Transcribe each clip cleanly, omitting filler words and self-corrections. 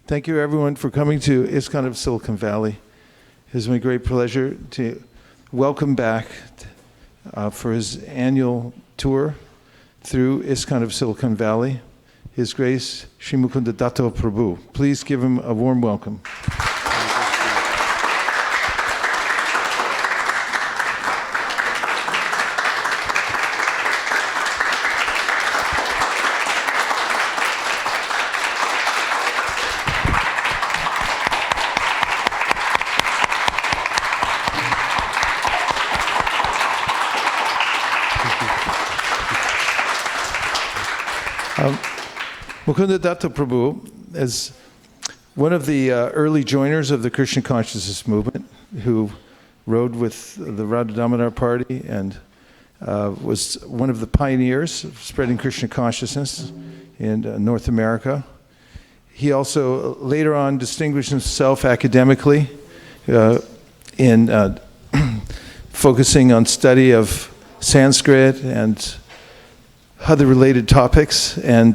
Thank you, everyone, for coming to ISKCON of Silicon Valley. It has been a great pleasure to welcome back for his annual tour through ISKCON of Silicon Valley, His Grace Sri Mukunda Datta Prabhu. Please give him a warm welcome. Mukunda Datta Prabhu is one of the early joiners of the Krishna consciousness movement who rode with the Radha Damodar party and was one of the pioneers of spreading Krishna consciousness in North America. He also later on distinguished himself academically in focusing on study of Sanskrit and other related topics, and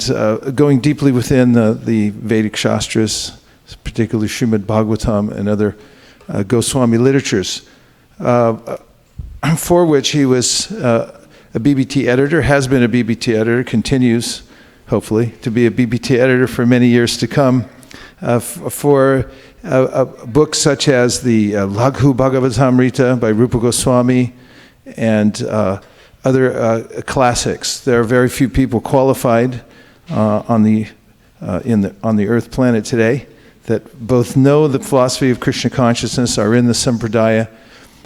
going deeply within the Vedic Shastras, particularly Srimad Bhagavatam and other Goswami literatures, for which he was a BBT editor, has been a BBT editor, continues, hopefully, to be a BBT editor for many years to come, for books such as the Laghu Bhagavatamrita by Rupa Goswami and other classics. There are very few people qualified on the Earth planet today that both know the philosophy of Krishna consciousness, are in the Sampradaya,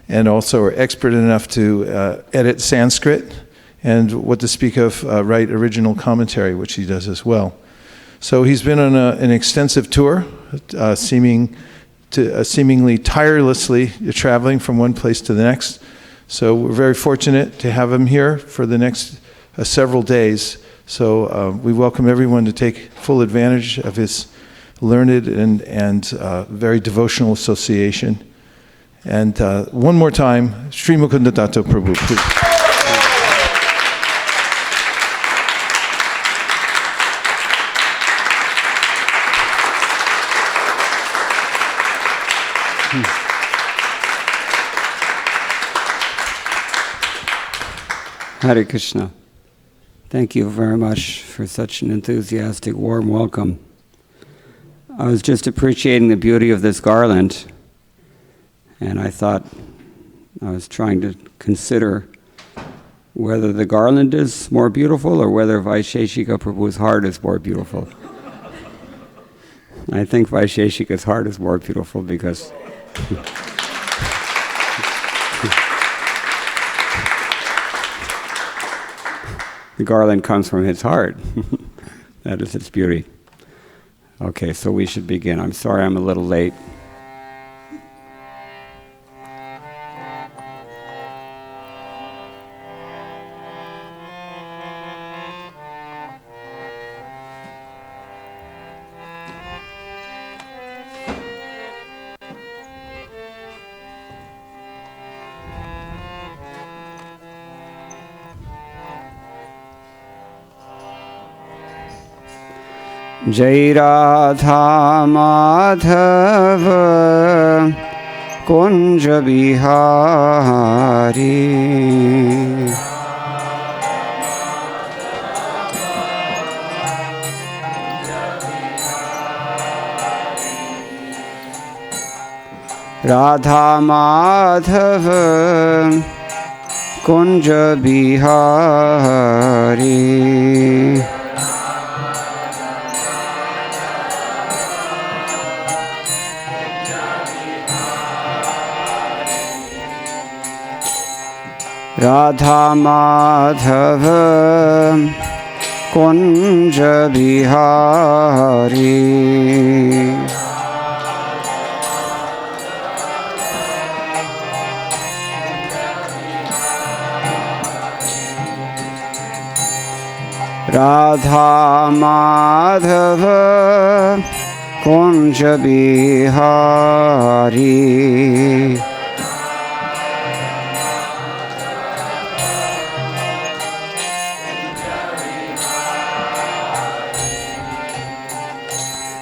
and also are expert enough to edit Sanskrit, and what to speak of write original commentary, which he does as well. So he's been on an extensive tour, seemingly tirelessly traveling from one place to the next. So we're very fortunate to have him here for the next several days. So we welcome everyone to take full advantage of his learned and very devotional association. And one more time, Sri Mukunda Datta Prabhu, please. Hare Krishna. Thank you very much for such an enthusiastic, warm welcome. I was just appreciating the beauty of this garland, and I thought I was trying to consider whether the garland is more beautiful or whether Vaisheshika Prabhu's heart is more beautiful. I think Vaisheshika's heart is more beautiful because the garland comes from his heart. That is its beauty. Okay, so we should begin. I'm sorry I'm a little late. Jai Radha Madhava Kunja Bihari Radha Madhava Kunja Bihari Radha Madhava Kunja Bihari Radha Madhava Kunja Bihari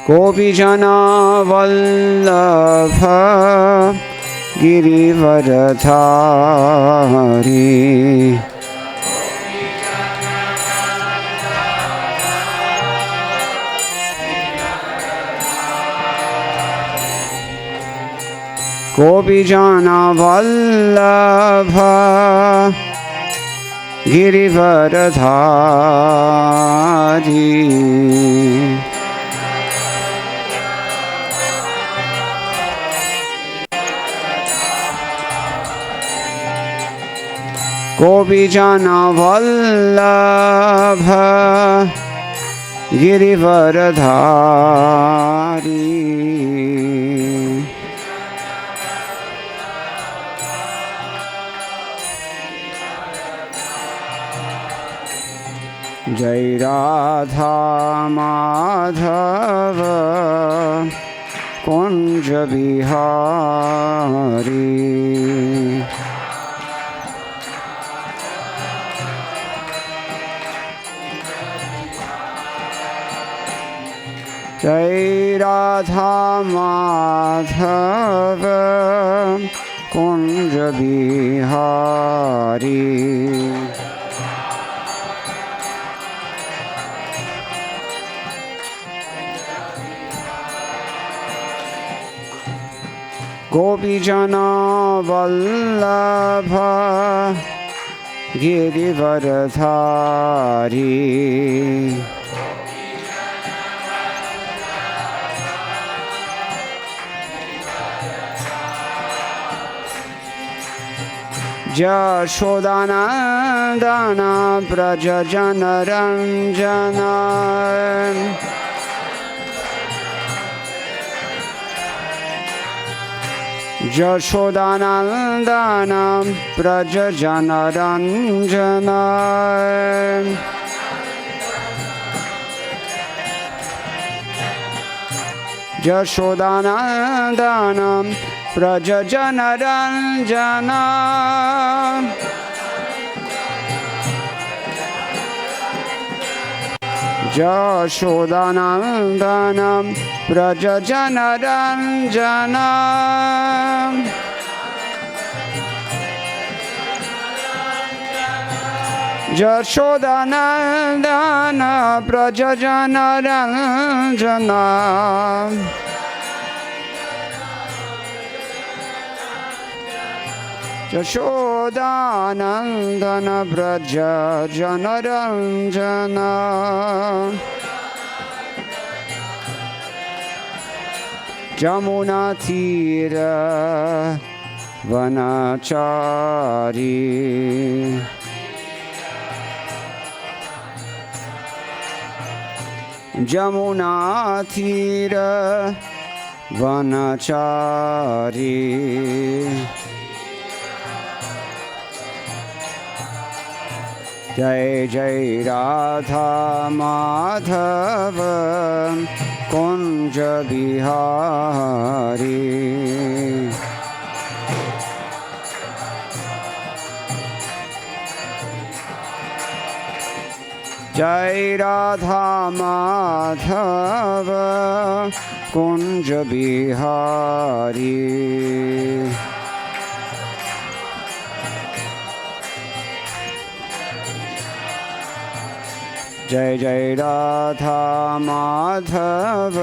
गोपीजना Vallabh Girivardhari गोपीजना Vallabh Girivardhari गोपीजना Vallabh Girivardhari जय राधा माधव कुंज बिहारी जय राधा माधव कुंज बिहारी गोपीजना वल्लभ गिरिवरधारी यशोदानन्दन व्रज जनरञ्जन यशोदानन्दन व्रज जनरञ्जन यशोदानन्दन व्रज जनरञ्जन यशोदानन्दन व्रज जनरञ्जन यशोदानन्दन व्रज जनरञ्जन यशोदानन्दन व्रज जनरञ्जन यमुनातीर वनचारी यमुनातीर वनचारी जय जय राधा माधव कुंज बिहारी जय राधा माधव कुंज बिहारी जय जय राधा माधव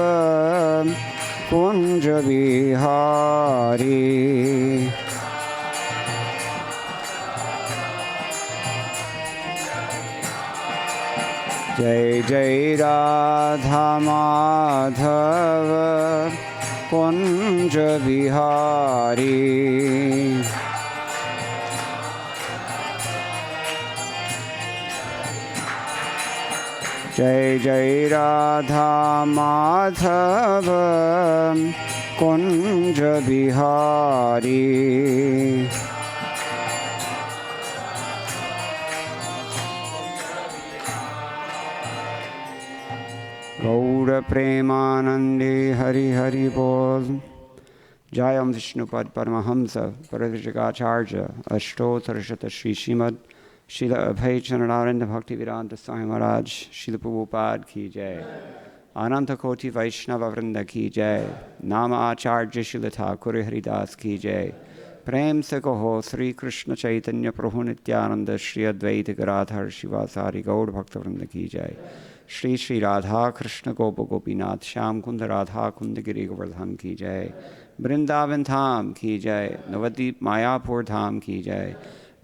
कुंज बिहारी जय जय राधा माधव कुंज बिहारी जय जय राधा माधव कुंज बिहारी गौर प्रेमानंदे हरि हरि बोल। जयम विष्णुपद परमहंस परविजगाचार्य अष्टोत्तरशत श्री श्रीमद शिल अभय चरणारविंद भक्ति वेदांत स्वामी महाराज शिल प्रभुपाद की जय। अनंत कोटि वैष्णव वृंद की जय। नाम आचार्य शिल ठाकुर हरिदास की जय। प्रेम से कहो श्री कृष्ण चैतन्य प्रभु नित्यानंद श्री अद्वैत गदाधर शिवासारि गौड़ भक्त वृंद की जय। श्री श्री राधा कृष्ण गोप गोपीनाथ श्याम कुंद राधा कुंद गिरि गोवर्धन की जय। वृंदावन धाम की जय। नवद्वीप मायापुर धाम की जय।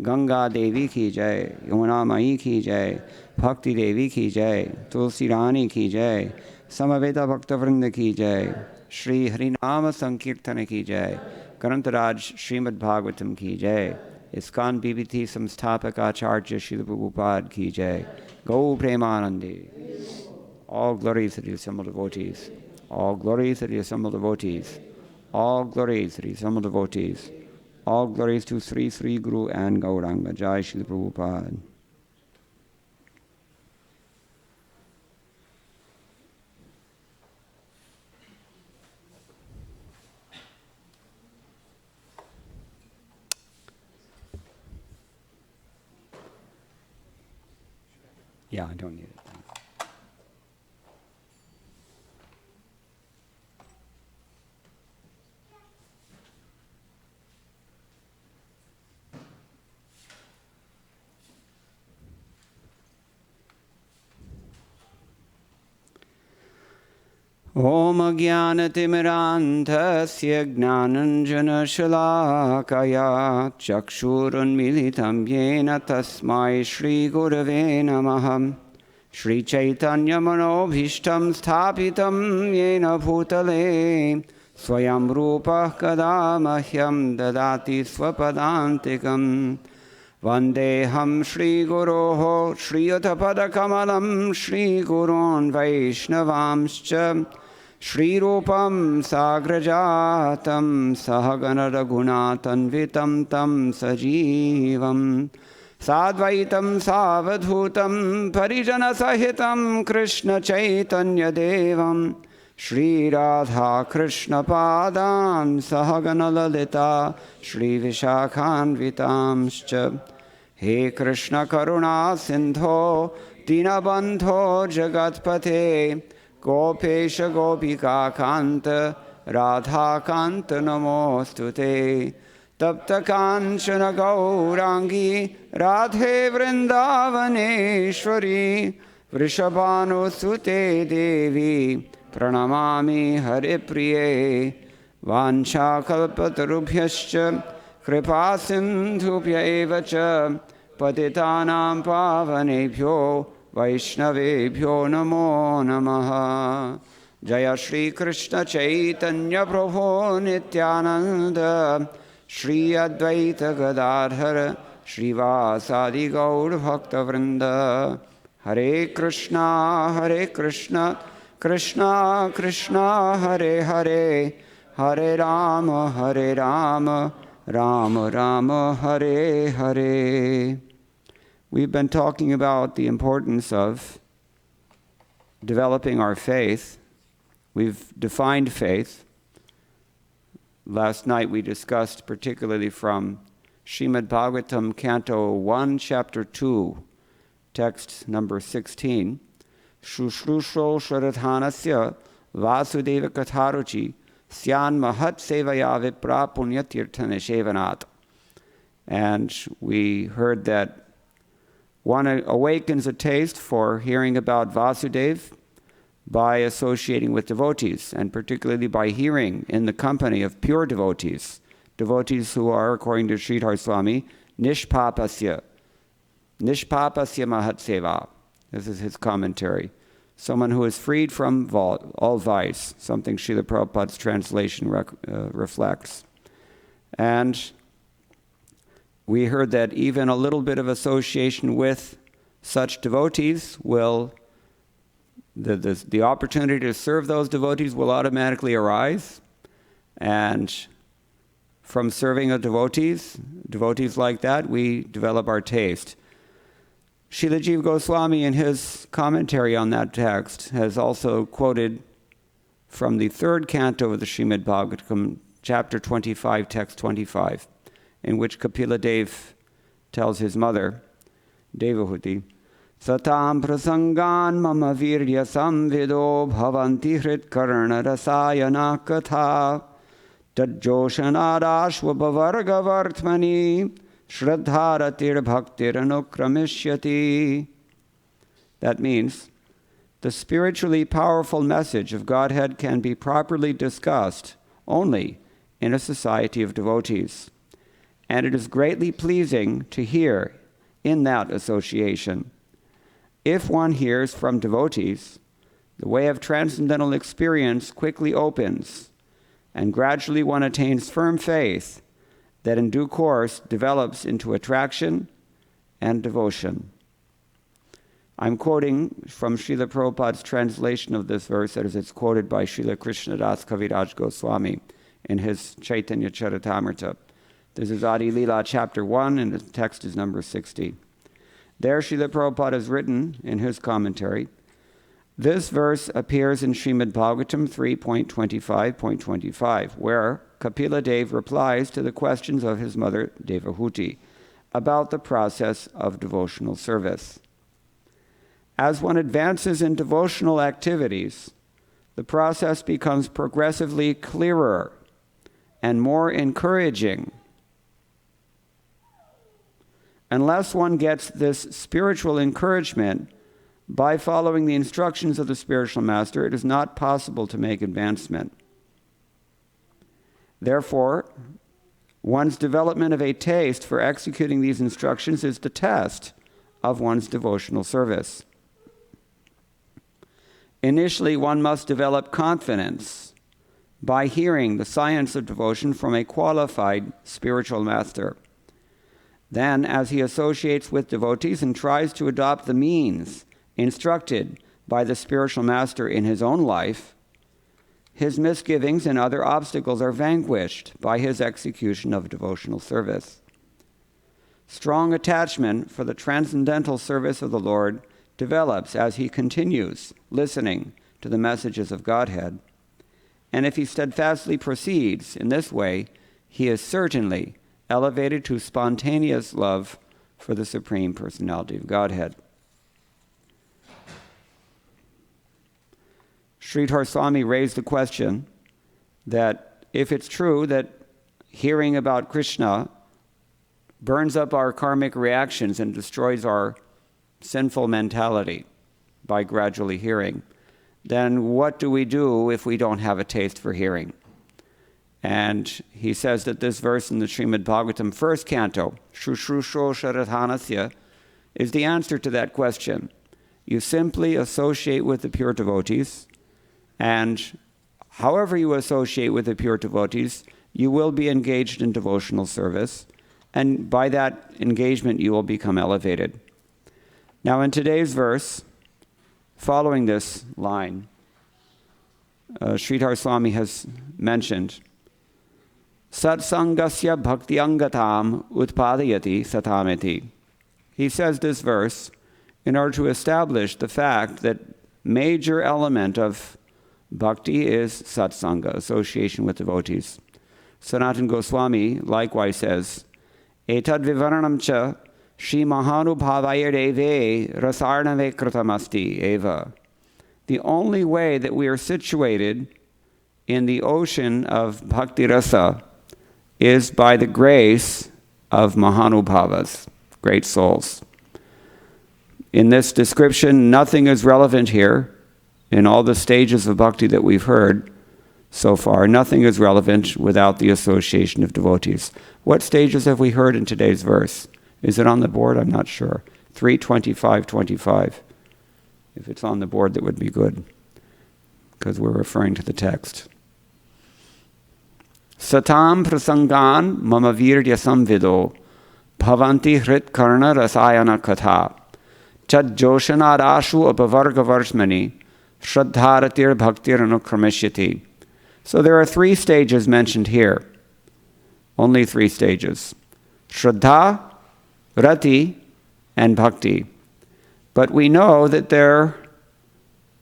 गंगा देवी की जय। यमुना मई की जय। भक्ति देवी की जय। तुलसी रानी की जय। समवेत भक्तवृंद की जय। श्री हरिनाम संकीर्तन की जय। ग्रंथराज श्रीमद् भागवतम की जय। ISKCON BBT संस्थापक आचार्य श्री प्रभुपाद की जय। गौ प्रेमानंदे। All glories to the assembled devotees. All glories to the assembled devotees. All glories to the assembled devotees. All glories to Sri Sri Guru and Gauranga. Jai Shri Prabhupada. Yeah, I don't need it. ॐ ज्ञानतिमिरान्धस्य ज्ञानञ्जनशलाकया चक्षुरुन्मीलितं येन तस्मै श्रीगुरवे नमः। श्रीचैतन्यमनोभीष्टं स्थापितं येन भूतले स्वयं रूपः कदा मह्यं ददाति स्वपदान्तिकं। वन्देऽहं श्रीगुरोः श्रीयुतपदकमलं श्रीगुरोन् वैष्णवांश्च श्रीरूपं साग्रजातं सहगणरघुनाथन्वितं तं सजीवं साद्वैतं सावधूतं परिजनसहितं कृष्णचैतन्यदेवं श्रीराधाकृष्णपादान् सहगणललिता श्रीविशाखान्वितांश्च। हे कृष्णकरुणा सिन्धो दीनबन्धो जगत्पते गोपेश गोपिकान्त राधाकान्त नमोऽस्तु ते। तप्तकाञ्चन गौराङ्गी राधे वृन्दावनेश्वरी वृषभानुसुते देवी प्रणमामि हरिप्रिये। वाञ्छाकल्पतरुभ्यश्च कृपासिन्धुभ्य एव च पतितानां पावनेभ्यो वैष्णवेभ्यो नमो नमः। जय श्री कृष्ण चैतन्य प्रभो नित्यानंद श्री अद्वैत गदाधर श्रीवासादि गौड़ भक्तवृंद। हरे Krishna Krishna Krishna Hare Hare Hare Ram Ram Ram Hare Hare. We've been talking about the importance of developing our faith. We've defined faith. Last night we discussed particularly from Srimad Bhagavatam, Canto 1, Chapter 2, text number 16. Shushrusho Sharadhanasya Vasudeva Katharuchi Syan Mahat Sevaya Vipra Punyatirthana Shevanat. And we heard that one awakens a taste for hearing about Vasudeva by associating with devotees, and particularly by hearing in the company of pure devotees, devotees who are, according to Sridhar Swami, Nishpapasya Mahat Seva. This is his commentary. Someone who is freed from all vice, something Srila Prabhupada's translation reflects. And we heard that even a little bit of association with such devotees will, the opportunity to serve those devotees will automatically arise. And from serving of devotees like that, we develop our taste. Srila Jiva Goswami, in his commentary on that text, has also quoted from the third canto of the Srimad Bhagavatam, chapter 25, text 25, in which Kapila Dev tells his mother, Devahuti, Satam prasangan mama virya samvido bhavanti hrit karna rasayana katha tajjoshanadashvabavarga vartmani shraddharatir bhaktir anukramishyati. That means, the spiritually powerful message of Godhead can be properly discussed only in a society of devotees, and it is greatly pleasing to hear in that association. If one hears from devotees, the way of transcendental experience quickly opens, and gradually one attains firm faith that in due course develops into attraction and devotion. I'm quoting from Srila Prabhupada's translation of this verse as it's quoted by Srila Krishna Das Kaviraj Goswami in his Chaitanya Charitamrita. This is Adi Leela chapter 1, and the text is number 60. There Srila Prabhupada has written in his commentary, this verse appears in Srimad Bhagavatam 3.25.25, where Kapila Dev replies to the questions of his mother Devahuti about the process of devotional service. As one advances in devotional activities, the process becomes progressively clearer and more encouraging. Unless one gets this spiritual encouragement by following the instructions of the spiritual master, it is not possible to make advancement. Therefore, one's development of a taste for executing these instructions is the test of one's devotional service. Initially, one must develop confidence by hearing the science of devotion from a qualified spiritual master. Then, as he associates with devotees and tries to adopt the means instructed by the spiritual master in his own life, his misgivings and other obstacles are vanquished by his execution of devotional service. Strong attachment for the transcendental service of the Lord develops as he continues listening to the messages of Godhead. And if he steadfastly proceeds in this way, he is certainly elevated to spontaneous love for the Supreme Personality of Godhead. Sridhar Swami raised the question that if it's true that hearing about Krishna burns up our karmic reactions and destroys our sinful mentality by gradually hearing, then what do we do if we don't have a taste for hearing? And he says that this verse in the Srimad Bhagavatam first canto, Shushrusho Sharadhanasya, is the answer to that question. You simply associate with the pure devotees, and however you associate with the pure devotees, you will be engaged in devotional service, and by that engagement you will become elevated. Now in today's verse, following this line, Sridhar Swami has mentioned, Satsangasya bhaktiyangatam utpadayati satameti. He says this verse in order to establish the fact that major element of bhakti is satsanga, association with devotees. Sanatana Goswami likewise says, Etad vivaranam cha Shri Mahanubhavaya Deve Rasarnave Kritamasti Eva. The only way that we are situated in the ocean of bhakti rasa is by the grace of Mahanubhavas, great souls. In this description, nothing is relevant here. In all the stages of bhakti that we've heard so far, nothing is relevant without the association of devotees. What stages have we heard in today's verse? Is it on the board? I'm not sure. 3:25:25. If it's on the board, that would be good, because we're referring to the text. Satam prasangan mama virya samvido bhavanti hrit karna rasayana katha chad joshanadashu apavarga varshmani shraddharatir bhaktir anukrameshyati. So there are 3 stages mentioned here. Only 3 stages. Shraddha, Rati, and Bhakti. But we know that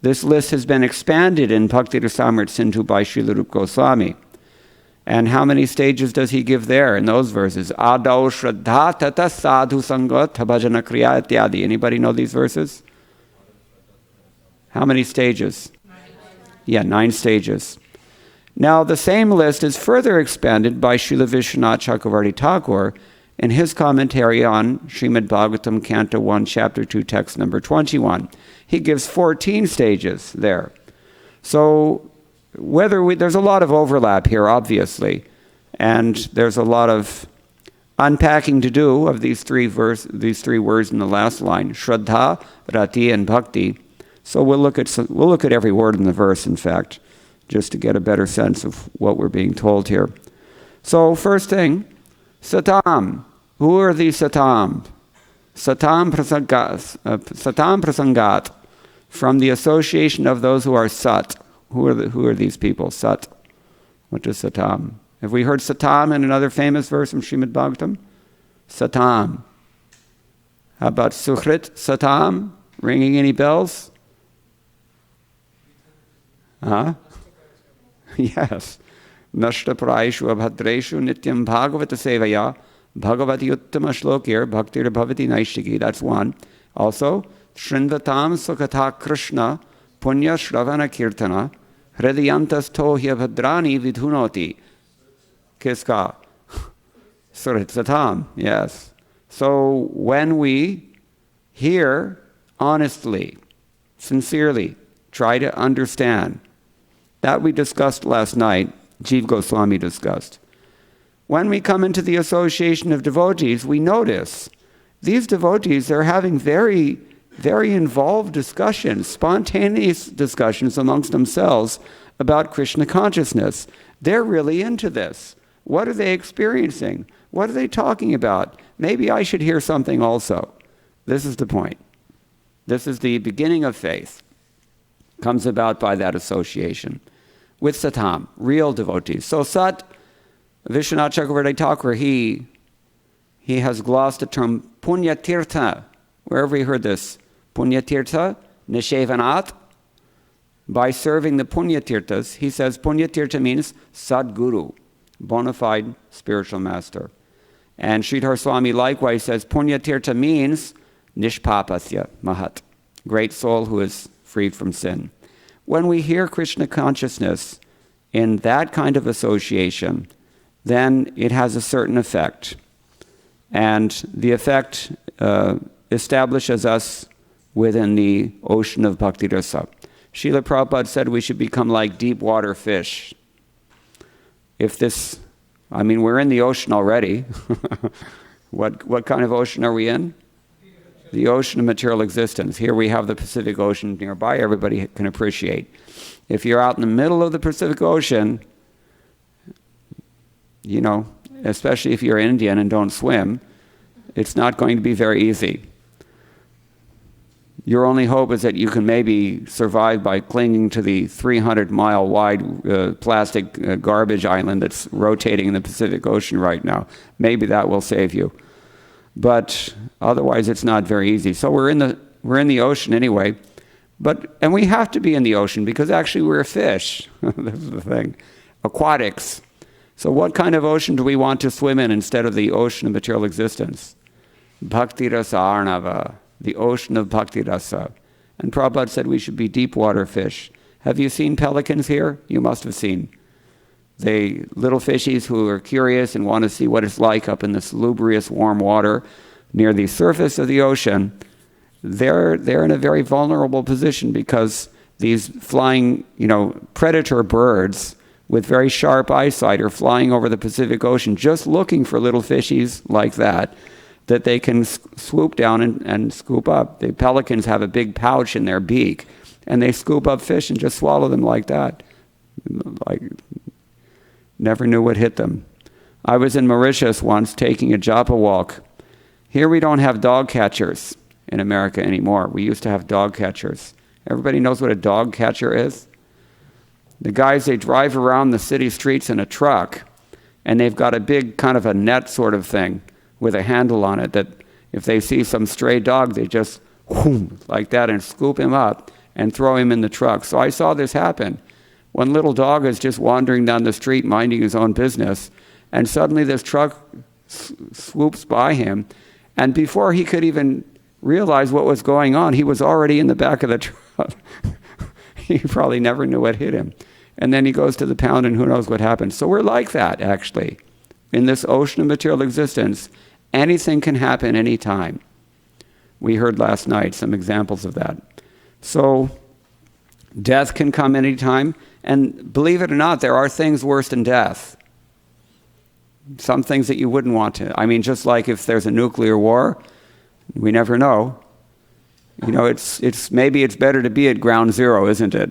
this list has been expanded in Bhakti Rasamrita Sindhu by Srila Rupa Goswami. And how many stages does he give there in those verses? Adau Shraddha Tata Sadhu Sangat Bhajana Kriya Ityadi. Anybody know these verses? How many stages? 9 stages. Now, the same list is further expanded by Srila Vishwanath Chakravarti Thakur in his commentary on Srimad Bhagavatam, Canto 1, Chapter 2, text number 21. He gives 14 stages there. So, there's a lot of overlap here, obviously, and there's a lot of unpacking to do of these three words in the last line: Shraddha, Rati, and Bhakti. So we'll look at every word in the verse, in fact, just to get a better sense of what we're being told here. So first thing, Satam. Who are these Satam? Satam Prasangat, from the association of those who are Sat. Who are these people? Sat. What is Satam? Have we heard Satam in another famous verse from Srimad Bhagavatam? Satam. How about Sukhrit Satam? Ringing any bells? Yes. Nashta Praishu Abhadreshu Nityam Bhagavata Sevaya Bhagavati Uttama Shlokir Bhaktir Bhavati Naishiki. That's one. Also, Shrinvatam Sukata Krishna Punya Shravana Kirtana Hridayantas Tohya Bhadrani Vidhunoti. Kiska. Surit Satam. Yes. So when we hear honestly, sincerely, try to understand, that we discussed last night, Jiva Goswami discussed. When we come into the association of devotees, we notice these devotees are having very, very involved discussions, spontaneous discussions amongst themselves about Krishna consciousness. They're really into this. What are they experiencing? What are they talking about? Maybe I should hear something also. This is the point. This is the beginning of faith. Comes about by that association with Satam, real devotees. So Sat, Vishwanath Chakravarti Thakur, he has glossed the term Punya Tirtha. Wherever you heard this, Punya Tirtha, Nishevanat. By serving the Punya Tirthas, he says Punya Tirtha means Sadguru, bona fide spiritual master. And Sridhar Swami likewise says Punya Tirtha means Nishpapasya Mahat, great soul who is freed from sin. When we hear Krishna consciousness in that kind of association, then it has a certain effect. And the effect establishes us within the ocean of Bhakti Rasa. Srila Prabhupada said we should become like deep water fish. We're in the ocean already. What kind of ocean are we in? The ocean of material existence. Here we have the Pacific Ocean nearby, everybody can appreciate. If you're out in the middle of the Pacific Ocean, especially if you're Indian and don't swim, it's not going to be very easy. Your only hope is that you can maybe survive by clinging to the 300-mile wide plastic garbage island that's rotating in the Pacific Ocean right now. Maybe that will save you. But otherwise, it's not very easy. So we're in the ocean anyway, and we have to be in the ocean because actually we're a fish. That's the thing, aquatics. So what kind of ocean do we want to swim in instead of the ocean of material existence? Bhakti Rasa Arnava, the ocean of Bhakti Rasa. And Prabhupada said we should be deep water fish. Have you seen pelicans here? You must have seen. They little fishies who are curious and want to see what it's like up in this salubrious warm water near the surface of the ocean. They're in a very vulnerable position because these flying, predator birds with very sharp eyesight are flying over the Pacific Ocean just looking for little fishies like that they can swoop down and scoop up. The pelicans have a big pouch in their beak and they scoop up fish and just swallow them like that. Never knew what hit them. I was in Mauritius once taking a japa walk. Here we don't have dog catchers in America anymore. We used to have dog catchers. Everybody knows what a dog catcher is? The guys, they drive around the city streets in a truck, and they've got a big kind of a net sort of thing with a handle on it that if they see some stray dog, they just whoom, like that and scoop him up and throw him in the truck. So I saw this happen. One little dog is just wandering down the street minding his own business, and suddenly this truck swoops by him, and before he could even realize what was going on, he was already in the back of the truck. He probably never knew what hit him. And then he goes to the pound and who knows what happens. So we're like that, actually. In this ocean of material existence, anything can happen anytime. We heard last night some examples of that. So death can come anytime. And believe it or not, there are things worse than death. Some things that you wouldn't want to. I mean, just like if there's a nuclear war, we never know. You know, maybe it's better to be at ground zero, isn't it?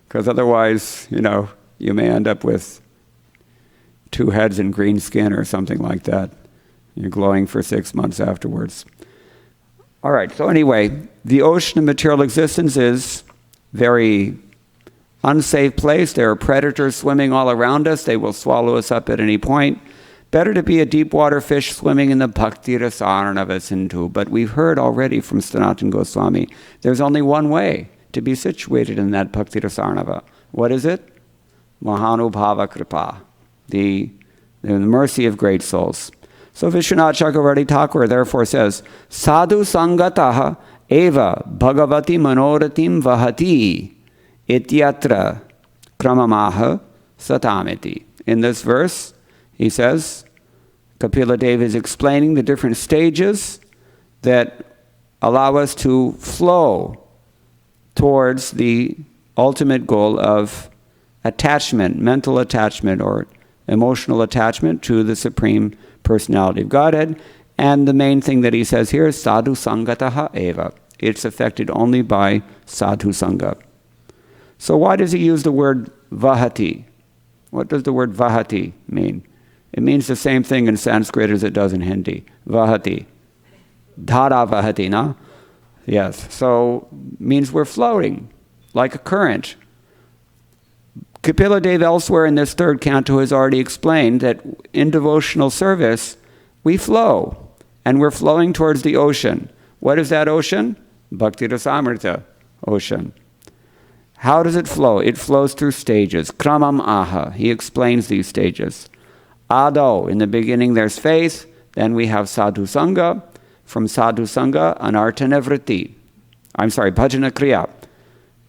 Because otherwise, you know, you may end up with 2 heads and green skin or something like that. You're glowing for 6 months afterwards. All right, so anyway, the ocean of material existence is very unsafe place. There are predators swimming all around us. They will swallow us up at any point. Better to be a deep water fish swimming in the Bhakti Rasarnava Sindhu. But we've heard already from Sanatana Goswami, there's only one way to be situated in that Bhakti Rasarnava. What is it? Mahanubhava Kripa, the mercy of great souls. So Vishwanath Chakravarti Thakur therefore says, Sadhu Sangataha Eva Bhagavati Manoratim Vahati Ityatra Kramamaha Satamiti. In this verse, he says, Kapila Deva is explaining the different stages that allow us to flow towards the ultimate goal of attachment, mental attachment or emotional attachment to the Supreme Personality of Godhead. And the main thing that he says here is sadhu sangataha eva. It's affected only by sadhu sangha. So why does he use the word vahati? What does the word vahati mean? It means the same thing in Sanskrit as it does in Hindi. Vahati. Dhara vahati, no? Yes. So means we're floating like a current. Kapila Deva elsewhere in this 3rd canto has already explained that in devotional service, we flow, and we're flowing towards the ocean. What is that ocean? Bhakti Rasamrita ocean. How does it flow? It flows through stages. Kramam aha. He explains these stages. Ado, in the beginning there's faith, then we have sadhu sangha. From sadhu sangha, anartha nivritti. Bhajana kriya.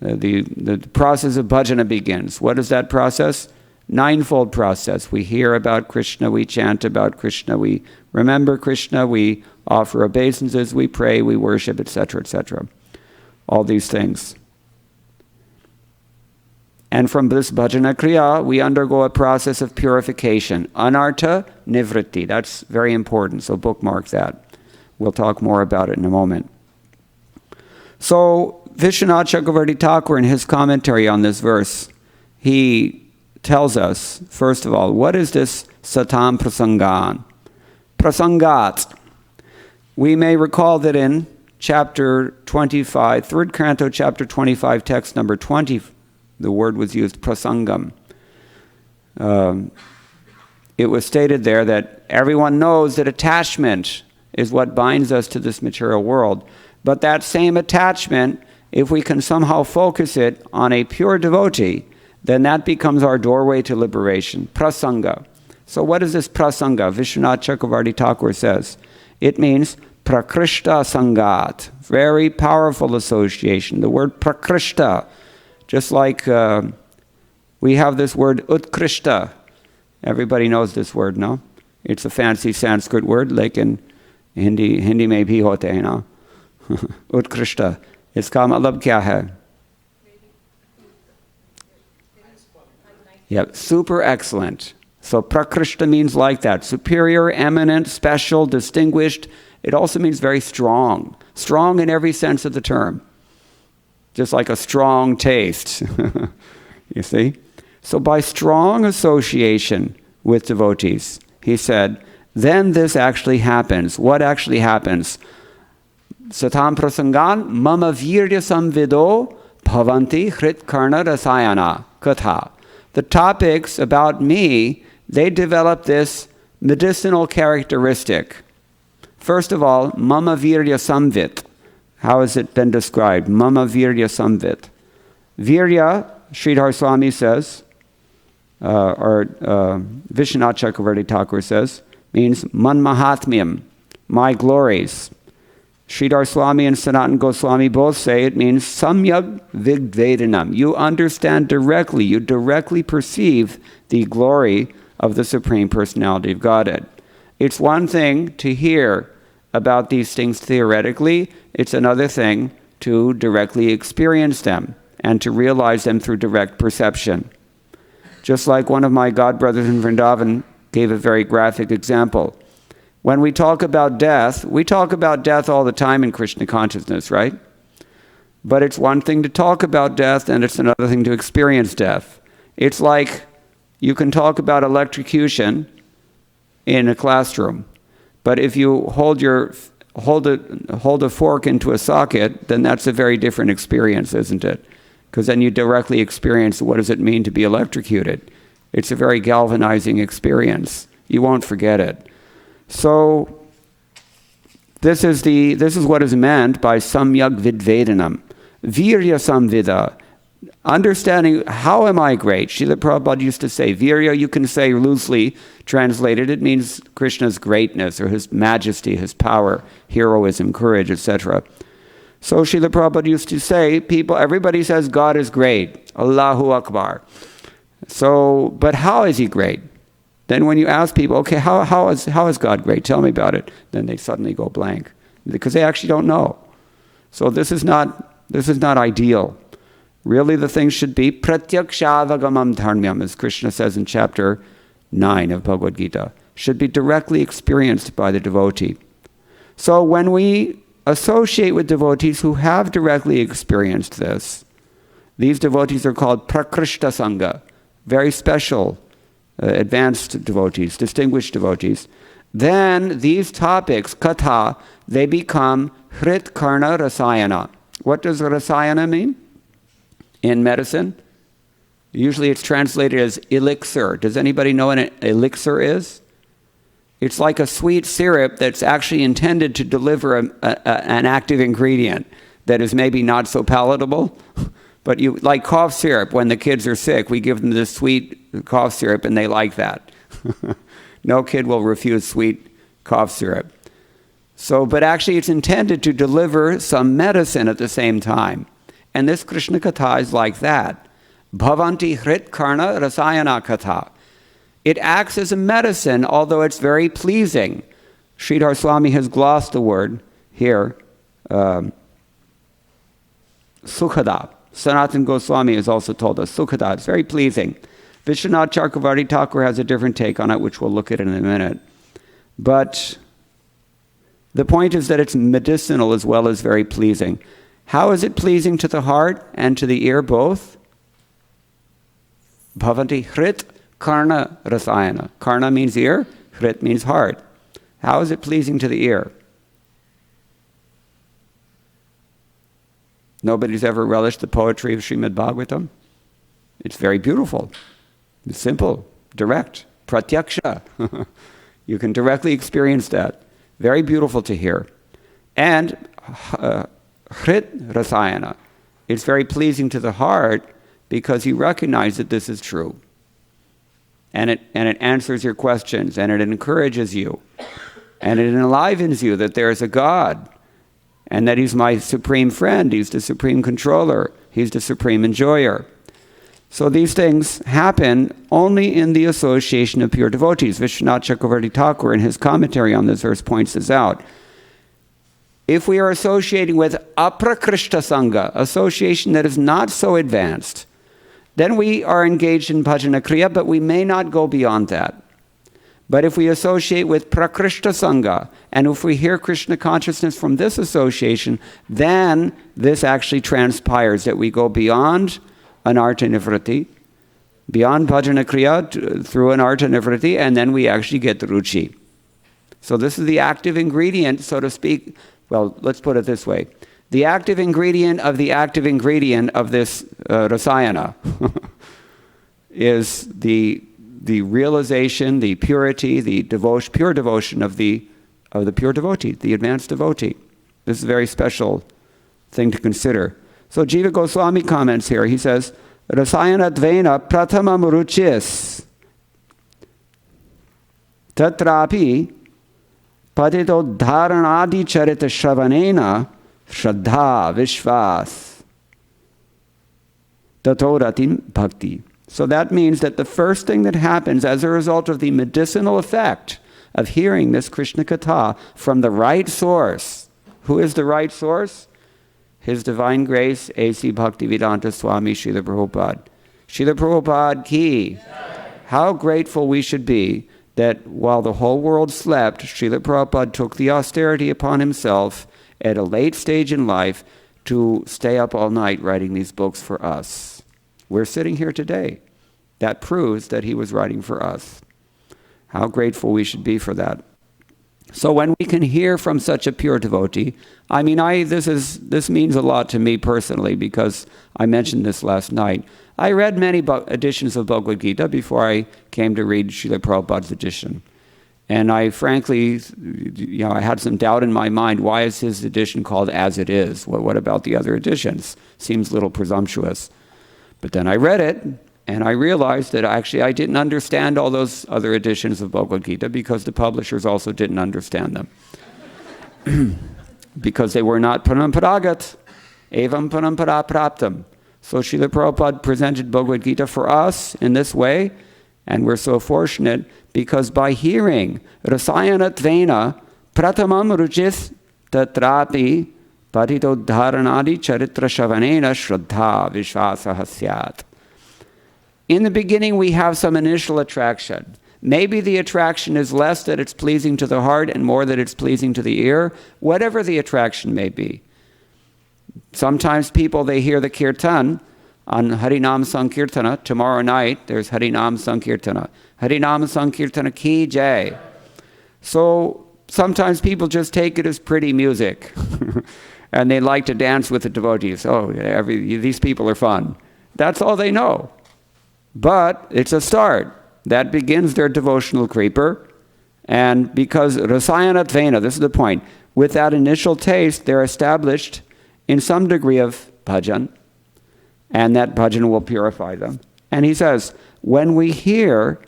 The process of bhajana begins. What is that process? 9-fold process. We hear about Krishna, we chant about Krishna, we remember Krishna, we offer obeisances, we pray, we worship, etc., etc. All these things. And from this bhajana kriya, we undergo a process of purification. Anartha nivritti. That's very important, so bookmark that. We'll talk more about it in a moment. So Vishwanath Chakravarti Thakur, in his commentary on this verse, he tells us, first of all, what is this satam prasangan? Prasangat. We may recall that in chapter 25, 3rd canto, chapter 25, text number 20, the word was used, prasangam. It was stated there that everyone knows that attachment is what binds us to this material world. But that same attachment, if we can somehow focus it on a pure devotee, then that becomes our doorway to liberation. Prasanga. So what is this prasanga? Vishwanath Chakravarti Thakur says, it means prakrishta sangat. Very powerful association. The word prakrishta, just like we have this word utkrishta. Everybody knows this word, no? It's a fancy Sanskrit word, like in Hindi mein bhi hote hain, no? Utkrishta. Iska matlab kya hai? Yeah, super excellent. So prakrishta means like that. Superior, eminent, special, distinguished. It also means very strong. Strong in every sense of the term. Just like a strong taste. You see? So by strong association with devotees, he said, then this actually happens. What actually happens? Satam prasangan mama virya samvido bhavanti hrit karna rasayana katha. The topics about me, they develop this medicinal characteristic. First of all, mama virya samvit. How has it been described? Mama virya samvit. Virya Sridhar Swami says, or Vishwanath Chakravarti Thakur says, means man mahatmyam, my glories. Sridhar Swami and Sanatan Goswami both say it means samyag vigvedanam. You understand directly, you directly perceive the glory of the Supreme Personality of Godhead. It's one thing to hear about these things theoretically, it's another thing to directly experience them and to realize them through direct perception. Just like one of my godbrothers in Vrindavan gave a very graphic example. When we talk about death all the time in Krishna consciousness, right? But it's one thing to talk about death and it's another thing to experience death. It's like you can talk about electrocution in a classroom, but if you hold a fork into a socket, then that's a very different experience, isn't it? Because then you directly experience what does it mean to be electrocuted. It's a very galvanizing experience. You won't forget it. So this is what is meant by samyag vidvedanam. Virya samvida. Understanding, how am I great? Srila Prabhupada used to say, Virya, you can say loosely translated, it means Krishna's greatness or his majesty, his power, heroism, courage, etc. So Srila Prabhupada used to say, everybody says God is great, Allahu Akbar. So, but how is he great? Then when you ask people, okay, how is God great? Tell me about it. Then they suddenly go blank because they actually don't know. So this is not ideal. Really, the thing should be pratyakshavāgamam dharmyam, as Krishna says in chapter 9 of Bhagavad Gita, should be directly experienced by the devotee. So when we associate with devotees who have directly experienced this, these devotees are called prakrishta sangha, very special, advanced devotees, distinguished devotees. Then these topics, katha, they become hrit karna rasayana. What does rasayana mean? In medicine, usually it's translated as elixir. Does anybody know what an elixir is? It's like a sweet syrup that's actually intended to deliver an active ingredient that is maybe not so palatable. But like cough syrup, when the kids are sick, we give them this sweet cough syrup and they like that. No kid will refuse sweet cough syrup. But actually it's intended to deliver some medicine at the same time. And this Krishna Katha is like that. Bhavanti hrit karna rasayana katha. It acts as a medicine, although it's very pleasing. Sridhar Swami has glossed the word here, sukhada. Sanatan Goswami has also told us, sukhada, it's very pleasing. Vishwanath Chakravarti Thakur has a different take on it, which we'll look at in a minute. But the point is that it's medicinal as well as very pleasing. How is it pleasing to the heart and to the ear both? Bhavanti hrit karna rasayana. Karna means ear, hrit means heart. How is it pleasing to the ear? Nobody's ever relished the poetry of Srimad Bhagavatam? It's very beautiful. It's simple, direct, pratyaksha. You can directly experience that. Very beautiful to hear. And hrit rasayana. It's very pleasing to the heart because you recognize that this is true. And it answers your questions, and it encourages you. And it enlivens you that there is a God, and that he's my supreme friend, he's the supreme controller, he's the supreme enjoyer. So these things happen only in the association of pure devotees. Vishwanath Chakravarti Thakur, in his commentary on this verse, points this out. If we are associating with aprakrishta sangha, association that is not so advanced, then we are engaged in bhajana kriya, but we may not go beyond that. But if we associate with prakrishta sangha, and if we hear Krishna consciousness from this association, then this actually transpires, that we go beyond anartha nivriti, beyond bhajana kriya through anartha nivriti, and then we actually get the ruchi. So this is the active ingredient, so to speak. Well, let's put it this way. The active ingredient of this rasayana is the realization, the purity, the pure devotion of the pure devotee, the advanced devotee. This is a very special thing to consider. So Jiva Goswami comments here. He says, Rasayanadvena prathamam ruchis tatrapi patito dharanadi charita shravanena shraddha vishvas tatoratim bhakti. So that means that the first thing that happens as a result of the medicinal effect of hearing this Krishna Katha from the right source. Who is the right source? His Divine Grace, A.C. Bhaktivedanta Swami Srila Prabhupada. Srila Prabhupada ki. How grateful we should be that while the whole world slept, Srila Prabhupada took the austerity upon himself at a late stage in life to stay up all night writing these books for us. We're sitting here today. That proves that he was writing for us. How grateful we should be for that. So when we can hear from such a pure devotee, I mean, this means a lot to me personally because I mentioned this last night. I read many editions of Bhagavad Gita before I came to read Srila Prabhupada's edition. And I frankly, I had some doubt in my mind, why is his edition called As It Is? What about the other editions? Seems a little presumptuous. But then I read it, and I realized that actually I didn't understand all those other editions of Bhagavad Gita because the publishers also didn't understand them. Because they were not paramparagat, evam parampara praptam. So Srila Prabhupada presented Bhagavad Gita for us in this way, and we're so fortunate because by hearing Rasayanadvena pratamam ruchis tatrapi patito dharanadi charitra shavanena shraddha vishvasa hasyat. In the beginning, we have some initial attraction. Maybe the attraction is less that it's pleasing to the heart and more that it's pleasing to the ear, whatever the attraction may be. Sometimes people, they hear the kirtan on Harinam Sankirtana. Tomorrow night, there's Harinam Sankirtana. Harinam Sankirtana ki jai. So sometimes people just take it as pretty music. And they like to dance with the devotees. Oh, these people are fun. That's all they know. But it's a start. That begins their devotional creeper. And because Rasayanadvena, this is the point, with that initial taste, they're established in some degree of bhajan. And that bhajan will purify them. And he says, when we hear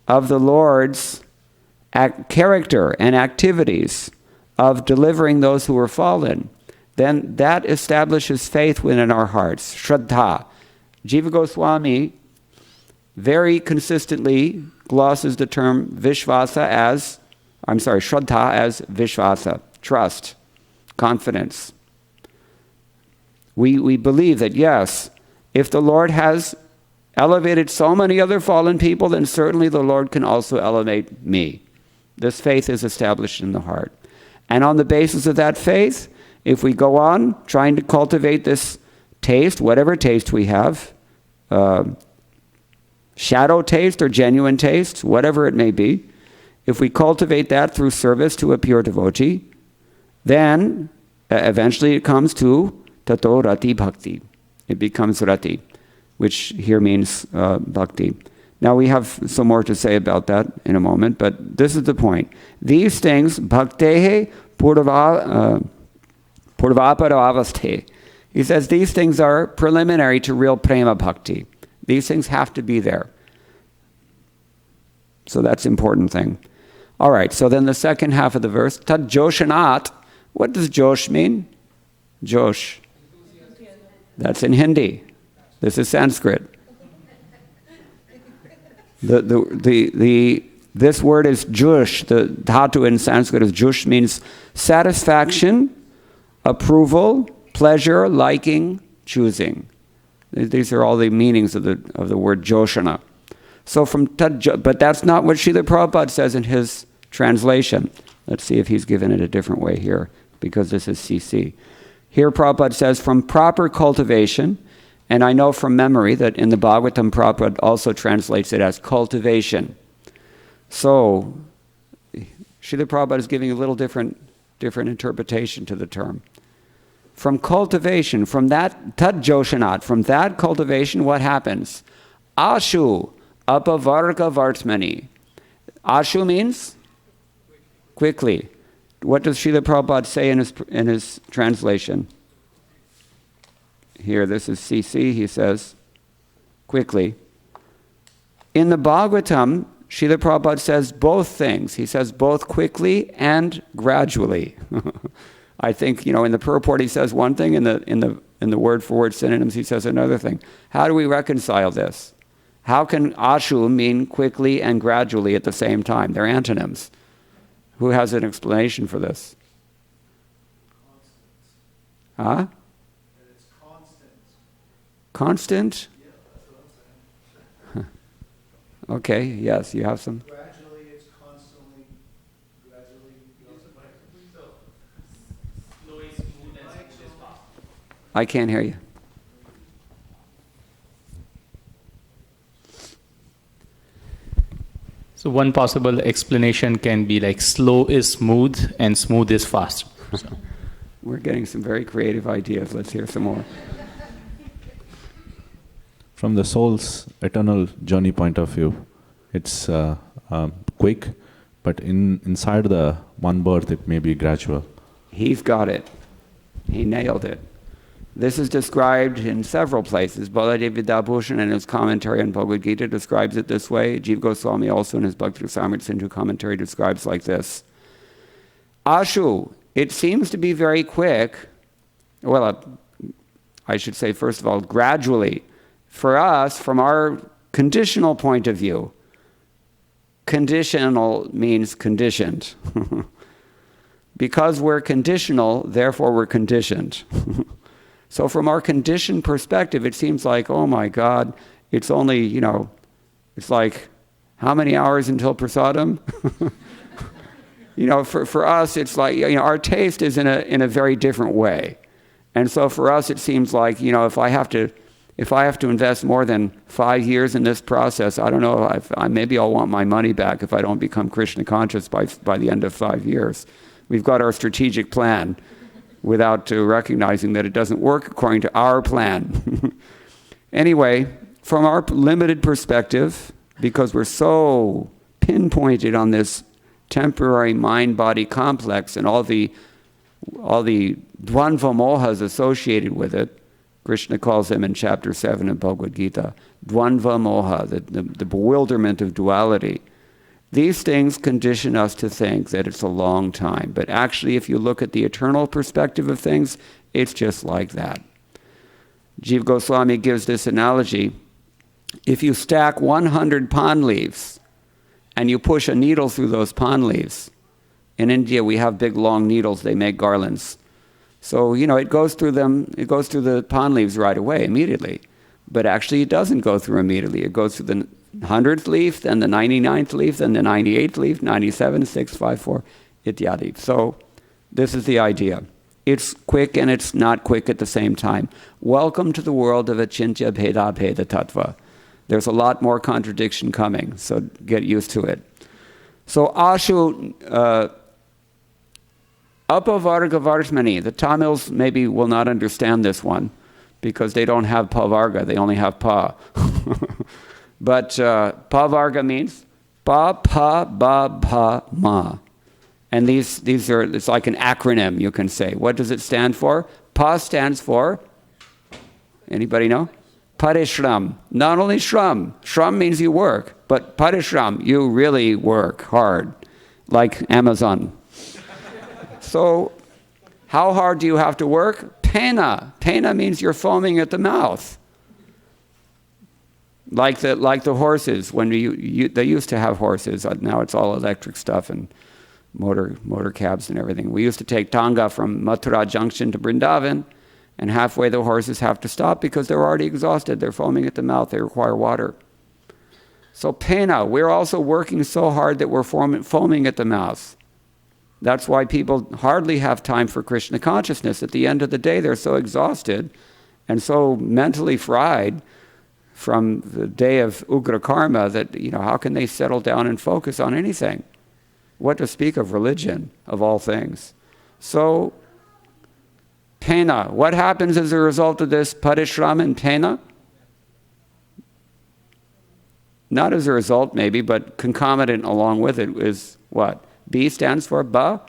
of the Lord's character and activities of delivering those who are fallen, then that establishes faith within our hearts, Shraddha. Jiva Goswami very consistently glosses the term Shraddha as Vishvasa, trust, confidence. We believe that, yes, if the Lord has elevated so many other fallen people, then certainly the Lord can also elevate me. This faith is established in the heart. And on the basis of that faith, if we go on trying to cultivate this taste, whatever taste we have, shadow taste or genuine taste, whatever it may be, if we cultivate that through service to a pure devotee, then eventually it comes to tato rati bhakti. It becomes rati, which here means bhakti. Now we have some more to say about that in a moment, but this is the point. These things, bhaktehe purvapara. He says these things are preliminary to real prema bhakti. These things have to be there. So that's an important thing. All right, so then the second half of the verse, tad joshanat. What does Josh mean? Josh. That's in Hindi. This is Sanskrit. This word is jush. The dhatu in Sanskrit is jush, means satisfaction, approval, pleasure, liking, choosing. These are all the meanings of the word joshana. So but that's not what Srila Prabhupada says in his translation. Let's see if he's given it a different way here, because this is CC. Here Prabhupada says, from proper cultivation, and I know from memory that in the Bhagavatam Prabhupada also translates it as cultivation. So Srila Prabhupada is giving a little different interpretation to the term. From cultivation, from that tad joshanat, from that cultivation, what happens? Ashu apavarga vartmani. Ashu means quickly. What does Srila Prabhupada say in his translation? Here, this is CC, he says, quickly. In the Bhagavatam, Srila Prabhupada says both things. He says both quickly and gradually. I think, in the purport he says one thing, in the word-for-word synonyms he says another thing. How do we reconcile this? How can ashu mean quickly and gradually at the same time? They're antonyms. Who has an explanation for this? Huh? It's constant. Constant? Yeah, that's what I'm saying. Okay, yes, you have some? Gradually, it's constantly, gradually. Slow is smooth and smooth is fast. I can't hear you. So one possible explanation can be like slow is smooth and smooth is fast. So. We're getting some very creative ideas. Let's hear some more. From the soul's eternal journey point of view, it's quick, but inside the one birth, it may be gradual. He's got it. He nailed it. This is described in several places. Baladev Vidyabhushan in his commentary on Bhagavad Gita describes it this way. Jiva Goswami also in his Bhakti Rasamrita Sindhu commentary describes like this. Ashu, it seems to be very quick. Well, I should say first of all, gradually. For us, from our conditional point of view, conditional means conditioned. Because we're conditional, therefore we're conditioned. So from our conditioned perspective, it seems like, oh my God, it's only, it's like, how many hours until prasadam? For us, it's like, our taste is in a very different way. And so for us, it seems like, if I have to invest more than 5 years in this process, I don't know, maybe I'll want my money back if I don't become Krishna conscious by the end of 5 years. We've got our strategic plan without recognizing that it doesn't work according to our plan. Anyway, from our limited perspective, because we're so pinpointed on this temporary mind-body complex and all the dvandva mohas associated with it, Krishna calls them in chapter 7 of Bhagavad Gita, dvandva moha, the bewilderment of duality. These things condition us to think that it's a long time. But actually, if you look at the eternal perspective of things, it's just like that. Jiva Goswami gives this analogy. If you stack 100 pond leaves and you push a needle through those pond leaves, in India we have big long needles, they make garlands. So, it goes through the pond leaves right away, immediately. But actually it doesn't go through immediately. It goes through the 100th leaf, then the 99th leaf, then the 98th leaf, 97, 6, 5, 4, ityadi. So this is the idea. It's quick and it's not quick at the same time. Welcome to the world of achintya bheda bheda tattva. There's a lot more contradiction coming, so get used to it. So ashu apavarga vartmani. The Tamils maybe will not understand this one because they don't have pavarga, they only have pa. But pavarga means pa, pa, ba, pa, ma. And these are, it's like an acronym, you can say. What does it stand for? Pa stands for, anybody know? Parishram. Not only shram. Shram means you work, but parishram, you really work hard, like Amazon. So, how hard do you have to work? Pena. Pena means you're foaming at the mouth. Like the horses, when they used to have horses, now it's all electric stuff and motor cabs and everything. We used to take Tanga from Mathura Junction to Vrindavan, and halfway the horses have to stop because they're already exhausted. They're foaming at the mouth. They require water. So pena, we're also working so hard that we're foaming at the mouth. That's why people hardly have time for Krishna consciousness. At the end of the day, they're so exhausted and so mentally fried from the day of Ugra Karma that, how can they settle down and focus on anything? What to speak of religion, of all things? So, pena. What happens as a result of this parishram and pena? Not as a result, maybe, but concomitant along with it is what? B stands for ba.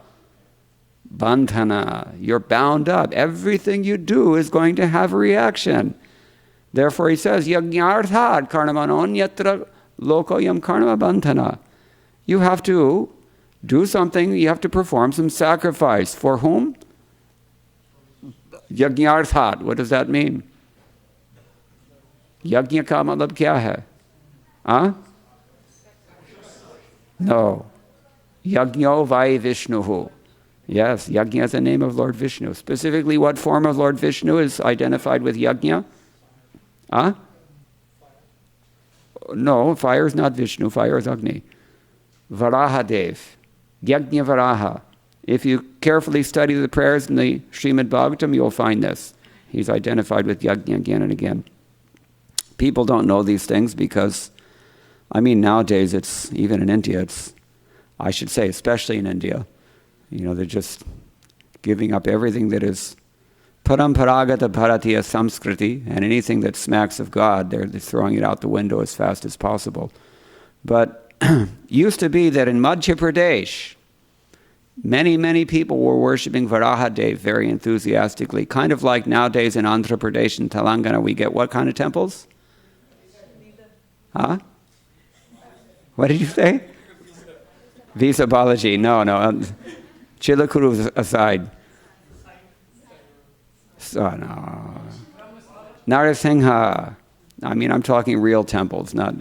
Bandhana. You're bound up. Everything you do is going to have a reaction. Therefore he says, Yajñarthat karmanon yatra lokoyam karma bandhana. You have to do something, you have to perform some sacrifice. For whom? Yajñarthat. What does that mean? Yajña ka matlab kya hai? Huh? No. Yajño vai Vishnuhu. Yes, Yajna is the name of Lord Vishnu. Specifically, what form of Lord Vishnu is identified with Yajna? Huh? No, fire is not Vishnu, fire is Agni. Varaha Dev. Yajna Varaha. If you carefully study the prayers in the Srimad Bhagavatam, you'll find this. He's identified with Yajna again and again. People don't know these things because, nowadays it's, even in India, I should say, especially in India, they're just giving up everything that is paramparagata bharatiya samskriti, and anything that smacks of God, they're throwing it out the window as fast as possible. But used to be that in Madhya Pradesh, many people were worshipping Varahadev very enthusiastically, kind of like nowadays in Andhra Pradesh and Telangana, we get what kind of temples? Huh? What did you say? Visa Balaji. No. Chilakuru aside. So, no. Narasingha. I'm talking real temples, not...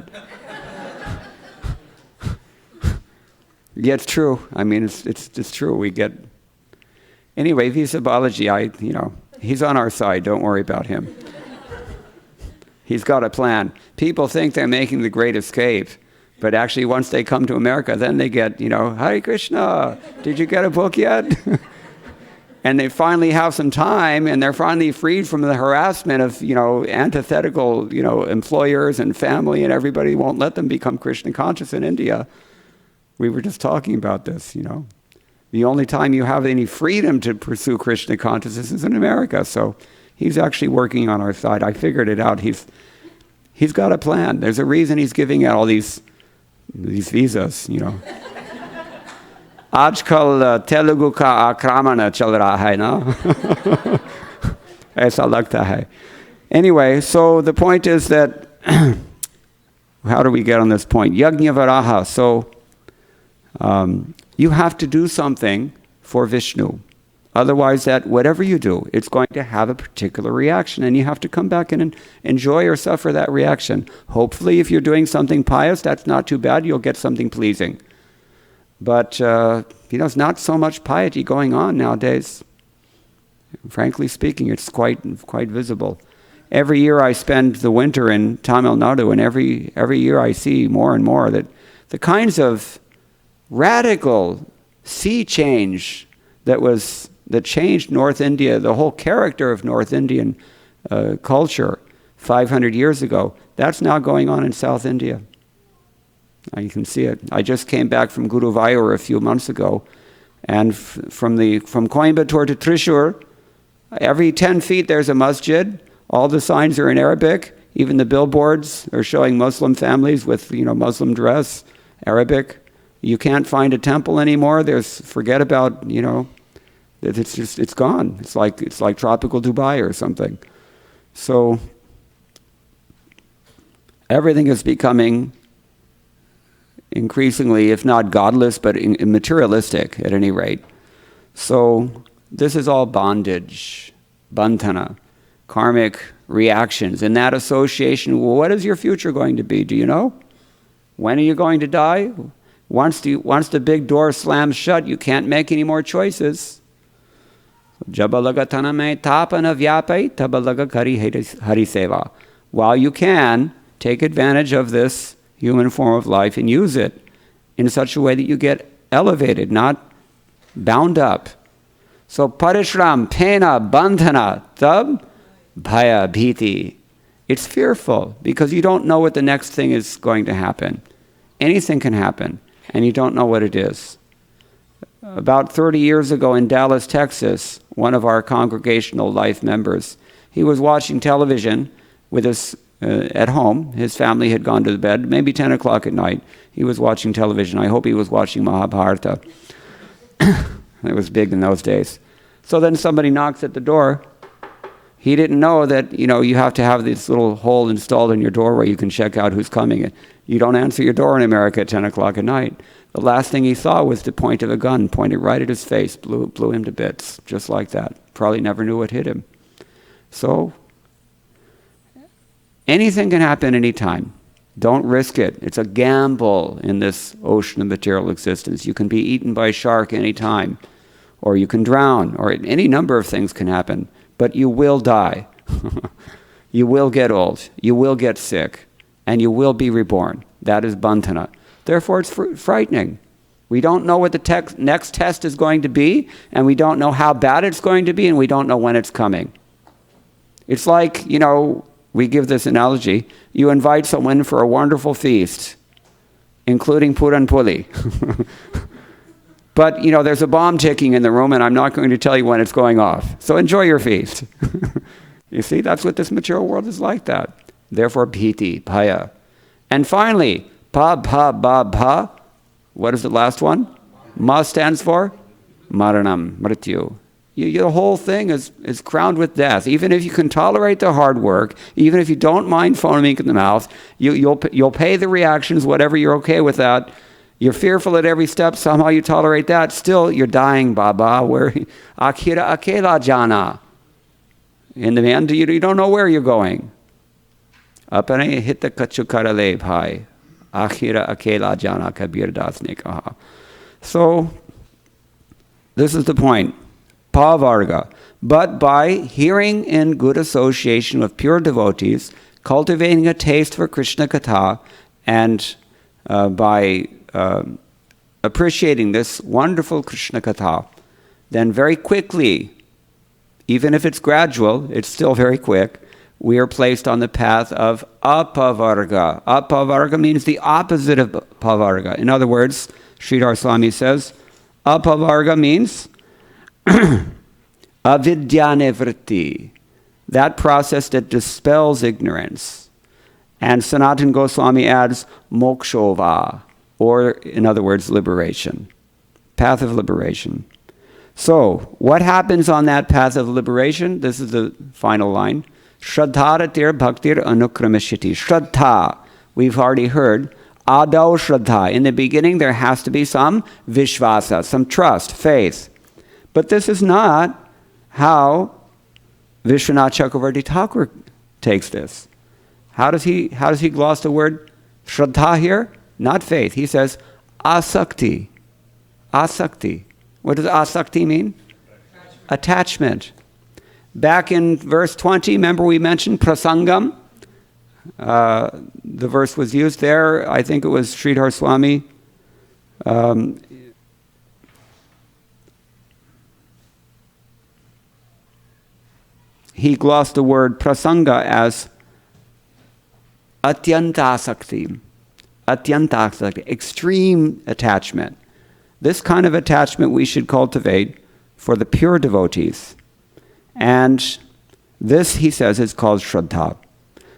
Yeah, it's true. It's true. We get... Anyway, Visa Balaji, he's on our side. Don't worry about him. He's got a plan. People think they're making the great escape. But actually, once they come to America, then they get, Hare Krishna, did you get a book yet? And they finally have some time, and they're finally freed from the harassment of, antithetical, employers and family, and everybody won't let them become Krishna conscious in India. We were just talking about this, The only time you have any freedom to pursue Krishna consciousness is in America. So he's actually working on our side. I figured it out. He's got a plan. There's a reason he's giving out all these visas, Aajkal Telugu ka akramana chal raha hai, no? Aisa lagta hai. Anyway, so the point is that, how do we get on this point? Yajna Varaha. So, you have to do something for Vishnu. Otherwise, whatever you do, it's going to have a particular reaction, and you have to come back and enjoy or suffer that reaction. Hopefully, if you're doing something pious, that's not too bad. You'll get something pleasing. But, it's not so much piety going on nowadays. Frankly speaking, it's quite visible. Every year I spend the winter in Tamil Nadu, and every year I see more and more that the kinds of radical sea change that changed North India, the whole character of North Indian culture 500 years ago, that's now going on in South India. You can see it. I just came back from Guruvayur a few months ago, and from Coimbatore to Thrissur, every 10 feet there's a masjid. All the signs are in Arabic. Even the billboards are showing Muslim families with Muslim dress, Arabic. You can't find a temple anymore. Forget about it's gone. It's like tropical Dubai or something. So everything is becoming increasingly, if not godless, but materialistic at any rate. So this is all bondage, bandhana, karmic reactions. In that association, what is your future going to be? Do you know? When are you going to die? Once the big door slams shut, you can't make any more choices. Jabalaga me tapana vyapai tabalaga kari hari seva. While you can, take advantage of this human form of life and use it in such a way that you get elevated, not bound up. So parishram, pena, bandhana, tab, bhaya, bhiti. It's fearful because you don't know what the next thing is going to happen. Anything can happen, and you don't know what it is. About 30 years ago in Dallas, Texas, one of our congregational life members, he was watching television with us at home. His family had gone to bed, maybe 10 o'clock at night. He was watching television. I hope he was watching Mahabharata. It was big in those days. So then somebody knocks at the door. He didn't know that, you have to have this little hole installed in your door where you can check out who's coming. You don't answer your door in America at 10 o'clock at night. The last thing he saw was the point of a gun pointed right at his face, blew him to bits, just like that. Probably never knew what hit him. So, anything can happen anytime. Don't risk it. It's a gamble in this ocean of material existence. You can be eaten by a shark anytime, or you can drown, or any number of things can happen. But you will die. You will get old. You will get sick. And you will be reborn. That is bandhana. Therefore, it's frightening. We don't know what the next test is going to be, and we don't know how bad it's going to be, and we don't know when it's coming. It's like, we give this analogy. You invite someone for a wonderful feast, including Puran Puli. But, there's a bomb ticking in the room, and I'm not going to tell you when it's going off. So enjoy your feast. You see, that's what this material world is like that. Therefore, bhiti, bhaya. And finally, pa. What is the last one? Ma stands for maranam, mrityu. The whole thing is crowned with death. Even if you can tolerate the hard work, even if you don't mind foaming in the mouth, you'll pay the reactions, whatever, you're okay with that. You're fearful at every step, somehow you tolerate that. Still, you're dying, Baba. Where akhira akela jana. In the end, you don't know where you're going. Apane hitta kachukarale bhai. Akhira akela jana kabir das ne kaha. So, this is the point. Pavarga. But by hearing in good association with pure devotees, cultivating a taste for Krishna Katha, and by appreciating this wonderful Krishna Katha, then very quickly, even if it's gradual, it's still very quick, we are placed on the path of apavarga. Apavarga means the opposite of pavarga. In other words, Sridhar Swami says, apavarga means avidyanivritti, that process that dispels ignorance. And Sanatana Goswami adds mokshova, or in other words, liberation. Path of liberation. So, what happens on that path of liberation? This is the final line. Shraddharatir bhaktir anukramishiti. Shraddha, we've already heard. Adau Shraddha. In the beginning, there has to be some vishvasa, some trust, faith. But this is not how Vishwanath Chakravarti Thakur takes this. How does he gloss the word Shraddha here? Not faith. He says asakti. Asakti. What does asakti mean? Attachment. Back in verse 20, remember we mentioned prasangam? The verse was used there. I think it was Sridhar Swami. He glossed the word prasanga as atyantasakti. Atyantasakti, extreme attachment. This kind of attachment we should cultivate for the pure devotees. And this, he says, is called Shraddha.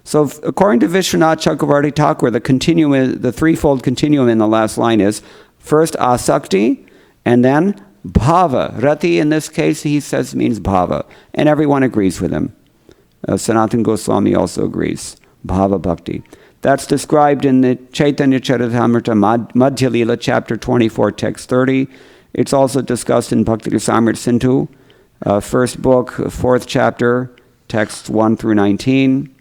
So according to Vishwanath Chakravarti Thakur, the threefold continuum in the last line is first asakti, and then bhava. Rati in this case, he says, means bhava. And everyone agrees with him. Sanatana Goswami also agrees. Bhava bhakti. That's described in the Chaitanya Charitamrita Madhya Lila, chapter 24, text 30. It's also discussed in Bhakti Rasamrita Sindhu, first book, fourth chapter, texts 1 through 19.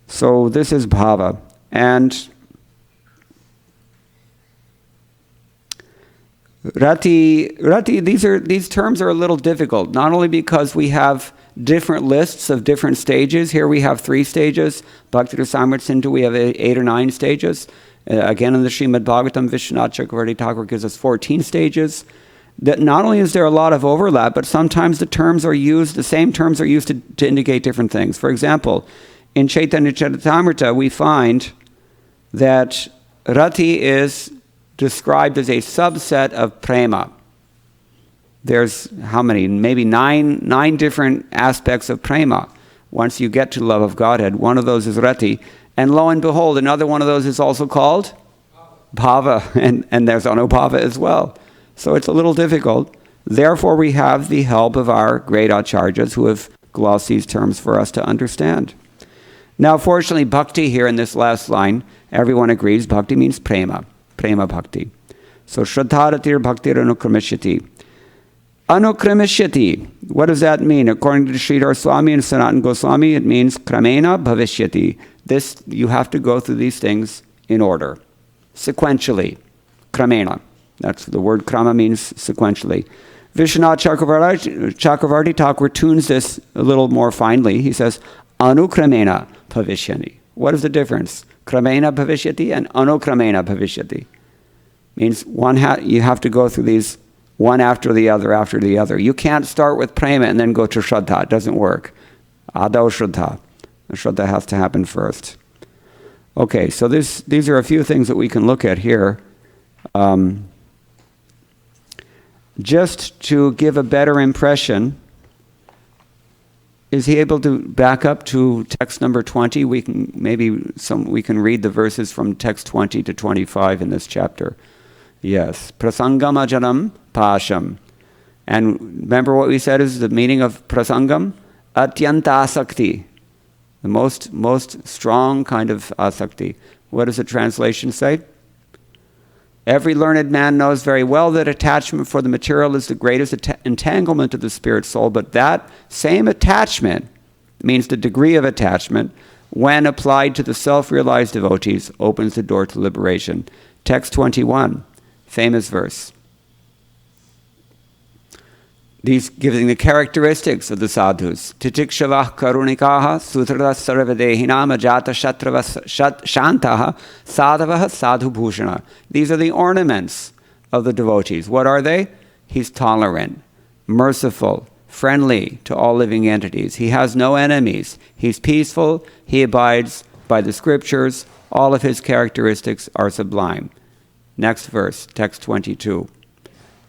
So this is bhava. And Rati, these terms are a little difficult, not only because we have different lists of different stages. Here we have 3 stages. Bhakti Rasamrita Sindhu, we have 8 or 9 stages. Again, in the Srimad Bhagavatam, Vishwanath Chakravarti Thakur gives us 14 stages. That not only is there a lot of overlap, but sometimes the same terms are used to indicate different things. For example, in Chaitanya Charitamrita, we find that Rati is described as a subset of prema. There's how many? Maybe nine different aspects of prema. Once you get to love of Godhead, one of those is Rati. And lo and behold, another one of those is also called Bhava. And there's Anubhava as well. So it's a little difficult. Therefore, we have the help of our great acharyas who have gloss terms for us to understand. Now, fortunately, bhakti here in this last line, everyone agrees bhakti means prema bhakti. So, Shraddharatir bhaktir anukramishati. Anukramishati, what does that mean? According to Sridhar Swami and Sanatan Goswami, it means kramena bhavishyati. This, you have to go through these things in order, sequentially, kramena. That's the word krama means sequentially. Vishwanath Chakravarti Thakur tunes this a little more finely. He says, anukramena bhavishyati. What is the difference? Kramena bhavishyati and anukramena bhavishyati. Means you have to go through these one after the other. You can't start with prema and then go to shraddha. It doesn't work. Adau shraddha. The shraddha has to happen first. Okay, so these are a few things that we can look at here. Just to give a better impression, is he able to back up to text number 20? We can read the verses from text 20 to 25 in this chapter. Yes, prasangam ajanam pasham. And remember what we said is the meaning of prasangam? Atyanta asakti. The most strong kind of asakti. What does the translation say? Every learned man knows very well that attachment for the material is the greatest entanglement of the spirit soul, but that same attachment means the degree of attachment, when applied to the self-realized devotees, opens the door to liberation. Text 21, famous verse. These giving the characteristics of the sadhus. Titikshava karunikaha sutrata sarvadehinam ajata shantaha sadhavaha sadhu bhushana. These are the ornaments of the devotees. What are they? He's tolerant, merciful, friendly to all living entities. He has no enemies. He's peaceful. He abides by the scriptures. All of his characteristics are sublime. Next verse, text 22.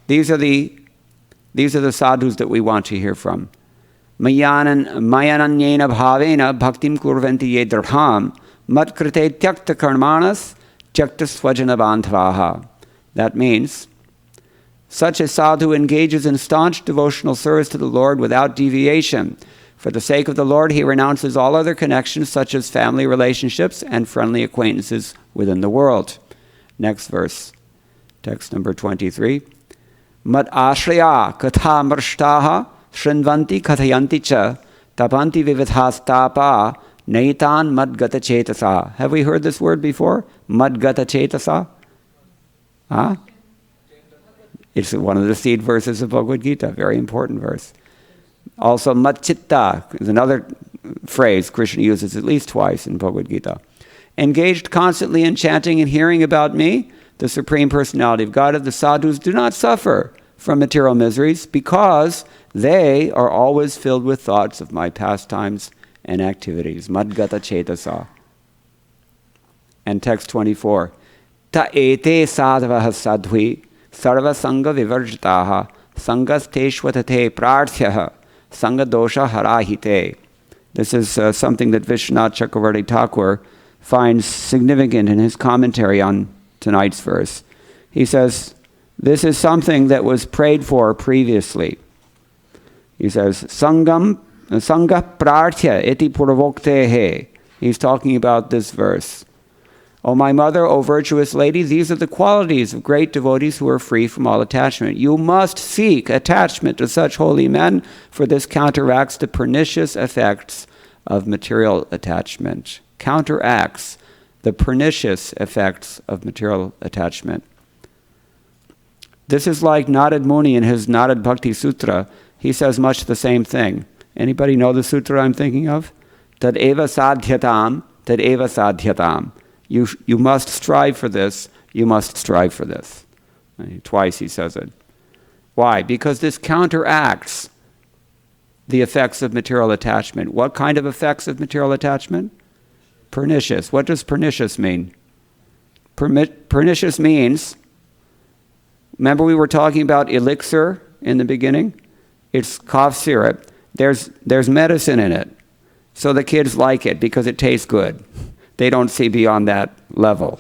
These are the sadhus that we want to hear from. Mayananyena bhavena bhaktim kurvanti ye dharham matkrite tyakta karmanas tyakta swajana bandhavaha. That means, such a sadhu engages in staunch devotional service to the Lord without deviation. For the sake of the Lord, he renounces all other connections such as family relationships and friendly acquaintances within the world. Next verse, text number 23. Mat ashraya katha marshtaha shrinvanti kathayanti cha tapanti vividhastapa naitan madgata chetasa. Have we heard this word before? Madgata chetasa? Huh? It's one of the seed verses of Bhagavad Gita, very important verse. Also, matchitta is another phrase Krishna uses at least twice in Bhagavad Gita. Engaged constantly in chanting and hearing about me, the Supreme Personality of Godhead, the sadhus do not suffer from material miseries because they are always filled with thoughts of my pastimes and activities. Madgata chetasa. And text 24. Ta ete sadhavaha sadhui sarva sangha vivarjitaha sangasteshvatate prarthyaha sangha dosha harahite. This is something that Vishwanath Chakravarti Thakur finds significant in his commentary on tonight's verse. He says, this is something that was prayed for previously. He says, Sangha prarthya iti purvoktehe. He's talking about this verse. O my mother, O virtuous lady, these are the qualities of great devotees who are free from all attachment. You must seek attachment to such holy men, for this counteracts the pernicious effects of material attachment. Counteracts the pernicious effects of material attachment. This is like Narad Muni in his Narad Bhakti Sutra. He says much the same thing. Anybody know the sutra I'm thinking of? Tad eva sadhyatam, tad eva sadhyatam. You must strive for this, you must strive for this. Twice he says it. Why? Because this counteracts the effects of material attachment. What kind of effects of material attachment? Pernicious. What does pernicious mean? Pernicious means, remember we were talking about elixir in the beginning? It's cough syrup. There's medicine in it. So the kids like it because it tastes good. They don't see beyond that level.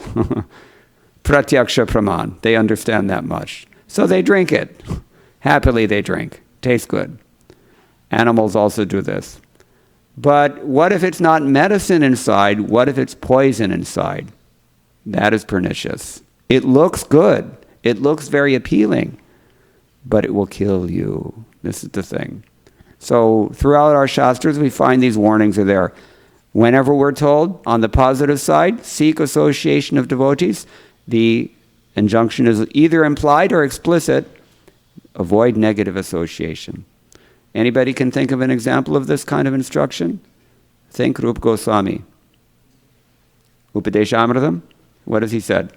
Pratyaksha praman. They understand that much. So they drink it. Happily they drink. Tastes good. Animals also do this. But what if it's not medicine inside? What if it's poison inside? That is pernicious. It looks good. It looks very appealing, but it will kill you. This is the thing. So throughout our Shastras, we find these warnings are there. Whenever we're told, on the positive side, seek association of devotees, the injunction is either implied or explicit, avoid negative association. Anybody can think of an example of this kind of instruction? Think Rupa Goswami. Upadeshamritam, what has he said?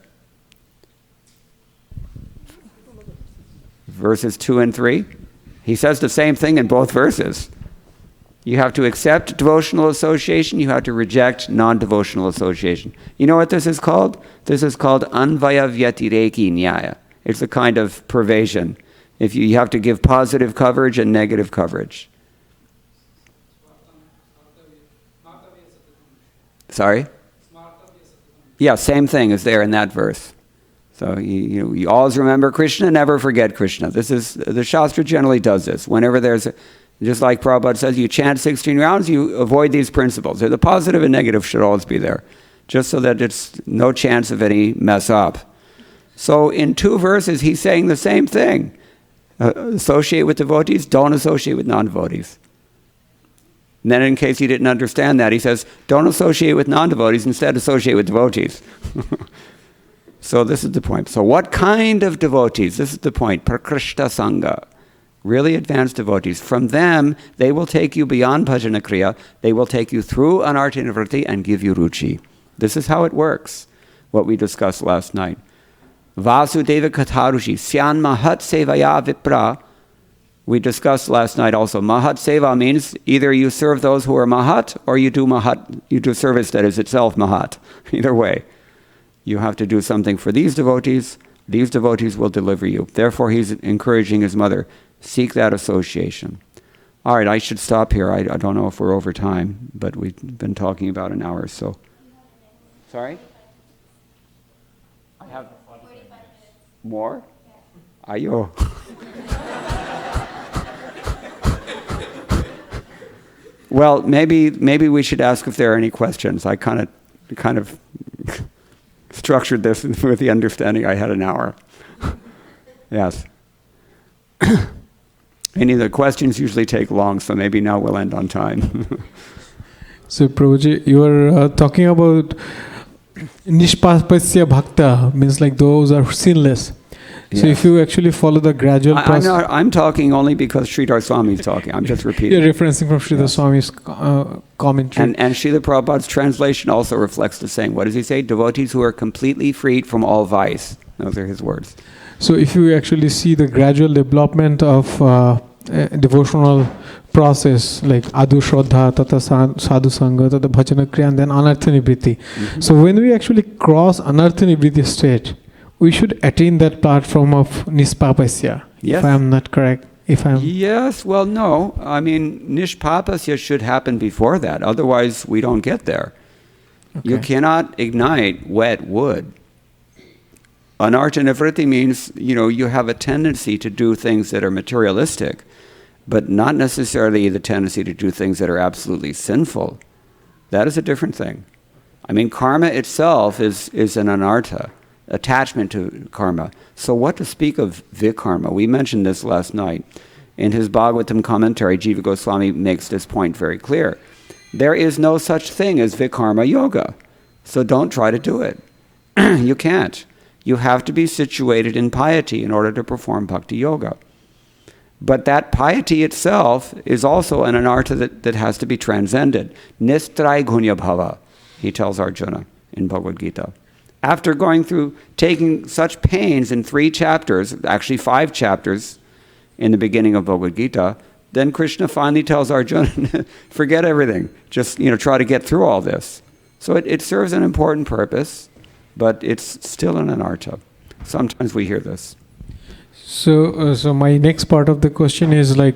Verses 2 and 3. He says the same thing in both verses. You have to accept devotional association, you have to reject non-devotional association. You know what this is called? This is called Anvaya Vyatireki Nyaya. It's a kind of pervasion. If you have to give positive coverage and negative coverage. Sorry? Yeah, same thing is there in that verse. So you always remember Krishna, never forget Krishna. This is, the Shastra generally does this. Whenever there's, just like Prabhupada says, you chant 16 rounds, you avoid these principles. The positive and negative should always be there, just so that it's no chance of any mess up. So in 2 verses, he's saying the same thing. Associate with devotees, don't associate with non-devotees. And then in case you didn't understand that, he says, don't associate with non-devotees, instead associate with devotees. So this is the point. So what kind of devotees? This is the point. Prakrishta Sangha. Really advanced devotees. From them, they will take you beyond bhajana kriya. They will take you through anartha nivritti and give you ruchi. This is how it works, what we discussed last night. Vasudeva Katharushi, Syan Mahat Sevaya Vipra. We discussed last night also. Mahat Seva means either you serve those who are Mahat or you do service that is itself Mahat. Either way. You have to do something for these devotees will deliver you. Therefore, he's encouraging his mother, seek that association. All right, I should stop here. I don't know if we're over time, but we've been talking about an hour, so. Sorry? I have 45 minutes. More? Ayo. Well, maybe we should ask if there are any questions. I kind of structured this with the understanding I had an hour. Yes. Any of the questions usually take long, so maybe now we'll end on time. So, Prabhuji, you were talking about Nishpapasya Bhakta, means like those are sinless. Yes. So if you actually follow the gradual process... I'm talking only because Sridhar Swami is talking. I'm just repeating. You're referencing from Sridhar Swami's commentary. And Srila Prabhupada's translation also reflects the same. What does he say? Devotees who are completely freed from all vice. Those are his words. So if you actually see the gradual development of devotional process, like Adu Shraddha, Tata Sadhu Sangha, Tata Bhajana Kriya, and then Anartha Nivritti. Mm-hmm. So when we actually cross Anartha Nivritti state, we should attain that platform of Nispapasya, yes. If I am not correct. Yes, well, no. I mean, Nishpapasya should happen before that. Otherwise, we don't get there. Okay. You cannot ignite wet wood. Anartha nivritti means, you have a tendency to do things that are materialistic, but not necessarily the tendency to do things that are absolutely sinful. That is a different thing. I mean, karma itself is an anartha. Attachment to karma. So what to speak of vikarma? We mentioned this last night. In his Bhagavatam commentary, Jiva Goswami makes this point very clear. There is no such thing as vikarma yoga. So don't try to do it. You can't. You have to be situated in piety in order to perform bhakti yoga. But that piety itself is also an anartha that has to be transcended. Nistrai gunya bhava, he tells Arjuna in Bhagavad Gita. After taking such pains in 3 chapters, actually 5 chapters in the beginning of Bhagavad Gita, then Krishna finally tells Arjuna, forget everything. Just, try to get through all this. So it serves an important purpose, but it's still an anartha. Sometimes we hear this. So my next part of the question is like,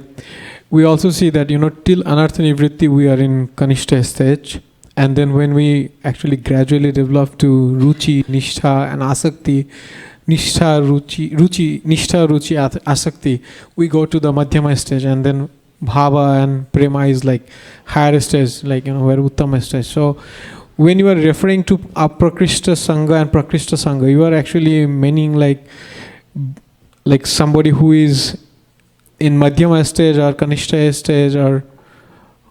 we also see that, till Anartha Nivritti, we are in Kanishta stage. And then when we actually gradually develop to Ruchi, Nishtha and Asakti, Nishtha, Ruchi, Asakti, we go to the Madhyama stage. And then bhava, and prema is like higher stage, like where uttama stage. So when you are referring to aprakrishta sangha and prakrishta sangha, you are actually meaning like somebody who is in madhyama stage or kanishta stage or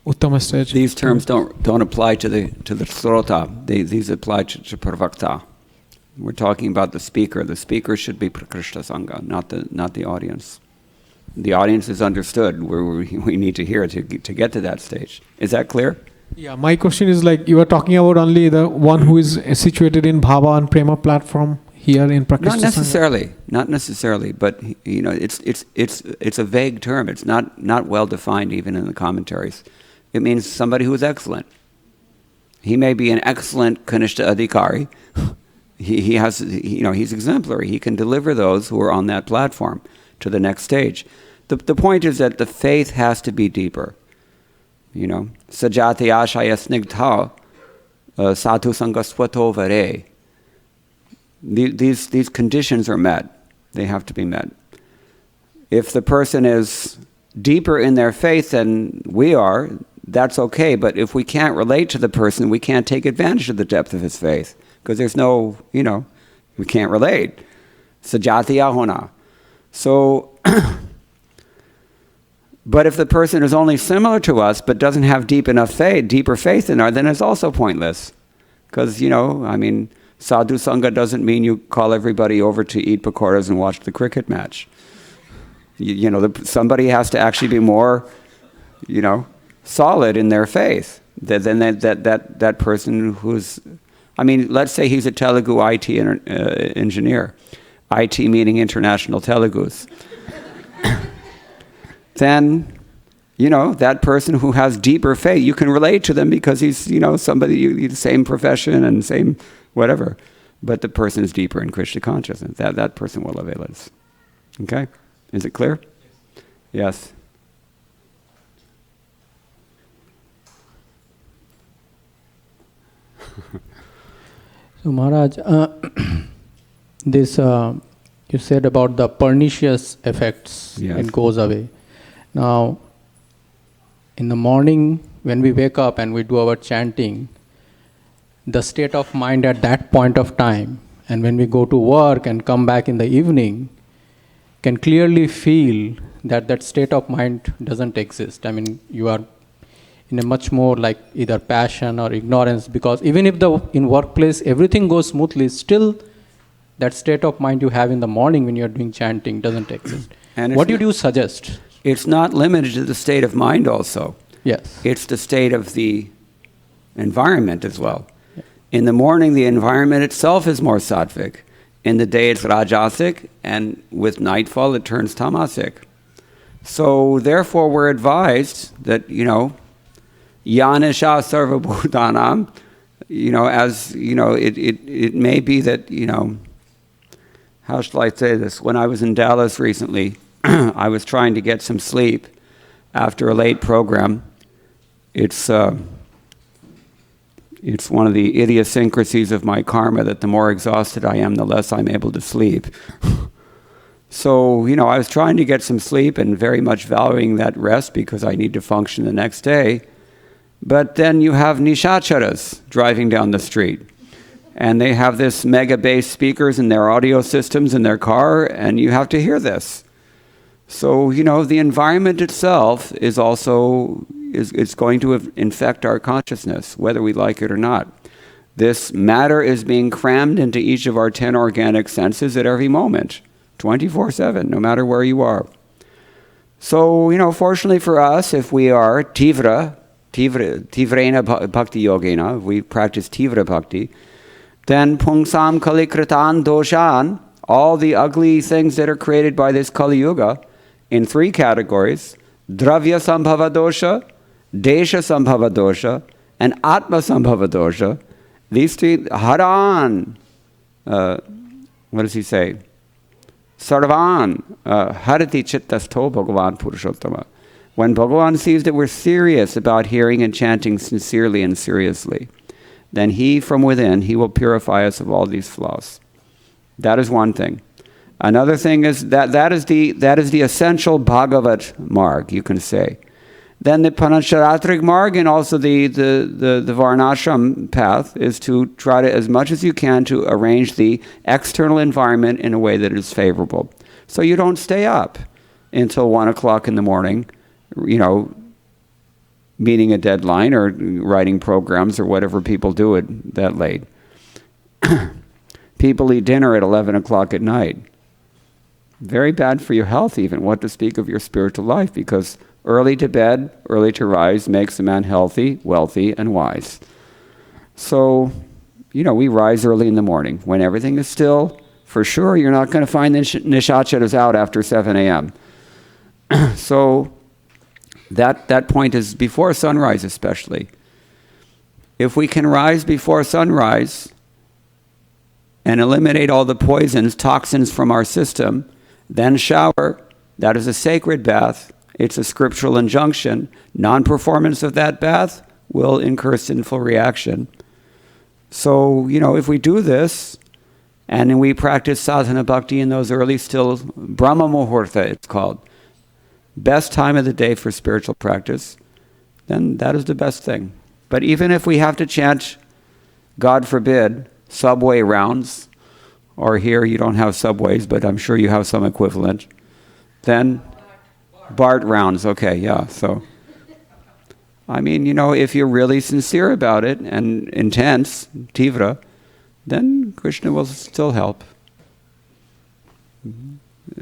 uttama stage. These terms don't apply to the srota. These apply to pravakta. We're talking about the speaker. The speaker should be prakrishta sangha, not the audience. The audience is understood. We need to hear it to get to that stage. Is that clear? Yeah, my question is like you are talking about only the one who is situated in bhava and prema platform here in prakrishta sangha? Not necessarily, but it's a vague term. It's not well defined even in the commentaries. It means somebody who is excellent. He may be an excellent kanishta adhikari. He's exemplary. He can deliver those who are on that platform to the next stage. The point is that the faith has to be deeper. Sajati ashaya snigdha satu sangaswato vare. These conditions are met. They have to be met. If the person is deeper in their faith than we are, that's okay. But if we can't relate to the person, we can't take advantage of the depth of his faith. Because there's no, we can't relate. Sajati ahona. So, but if the person is only similar to us, but doesn't have deeper faith in our, then it's also pointless. Because, sadhu sangha doesn't mean you call everybody over to eat pakoras and watch the cricket match. Somebody has to actually be more, solid in their faith than that person who's, let's say he's a Telugu IT engineer. IT meaning international Telugus. Then, that person who has deeper faith, you can relate to them because he's, somebody, the same profession and same whatever. But the person is deeper in Krishna consciousness. That person will avail us. Okay? Is it clear? Yes. So Maharaj, this you said about the pernicious effects, yes. It goes away. Now, in the morning when we wake up and we do our chanting, the state of mind at that point of time, and when we go to work and come back in the evening, can clearly feel that state of mind doesn't exist. You are in a much more like either passion or ignorance, because even if in workplace everything goes smoothly, still that state of mind you have in the morning when you are doing chanting doesn't exist. And what would you suggest? It's not limited to the state of mind also. Yes. It's the state of the environment as well. Yeah. In the morning, the environment itself is more sattvic. In the day, it's rajasic, and with nightfall, it turns tamasic. So therefore, we're advised that, yanisha sarva bhutanam, as, it may be that, how shall I say this? When I was in Dallas recently, I was trying to get some sleep after a late program. It's one of the idiosyncrasies of my karma that the more exhausted I am, the less I'm able to sleep. So, I was trying to get some sleep and very much valuing that rest because I need to function the next day. But then you have nishacharas driving down the street. And they have this mega bass speakers in their audio systems in their car, and you have to hear this. So, the environment itself is also, it's going to infect our consciousness, whether we like it or not. This matter is being crammed into each of our 10 organic senses at every moment, 24/7, no matter where you are. So, fortunately for us, if we are tivrena bhakti yogena, if we practice tivra bhakti, then pungsam kalikratan doshan, all the ugly things that are created by this Kali Yuga, in 3 categories: dravya sambhava dosha, desha sambhava dosha, and atma sambhava dosha. These 3, haran, what does he say? Sarvan, harati chittasto Bhagavan Purushottama. When Bhagavan sees that we're serious about hearing and chanting sincerely and seriously, then he from within, he will purify us of all these flaws. That is one thing. Another thing is that is the essential Bhagavat marg, you can say. Then the Panacharatric Marg and also the Varnashram path is to try to, as much as you can, to arrange the external environment in a way that is favorable. So you don't stay up until 1 o'clock in the morning, meeting a deadline or writing programs or whatever people do it that late. People eat dinner at 11 o'clock at night. Very bad for your health even, what to speak of your spiritual life, because early to bed, early to rise makes a man healthy, wealthy, and wise. So, we rise early in the morning. When everything is still, for sure you're not going to find the nishacharas out after 7 a.m. So, that point is before sunrise especially. If we can rise before sunrise and eliminate all the poisons, toxins from our system, then shower. That is a sacred bath. It's a scriptural injunction. Non-performance of that bath will incur sinful reaction. So, if we do this, and we practice sadhana bhakti in those early still, Brahma Muhurta it's called, best time of the day for spiritual practice, then that is the best thing. But even if we have to chant, God forbid, subway rounds, or here you don't have subways, but I'm sure you have some equivalent, then BART rounds, okay, yeah, so. If you're really sincere about it and intense, tivra, then Krishna will still help.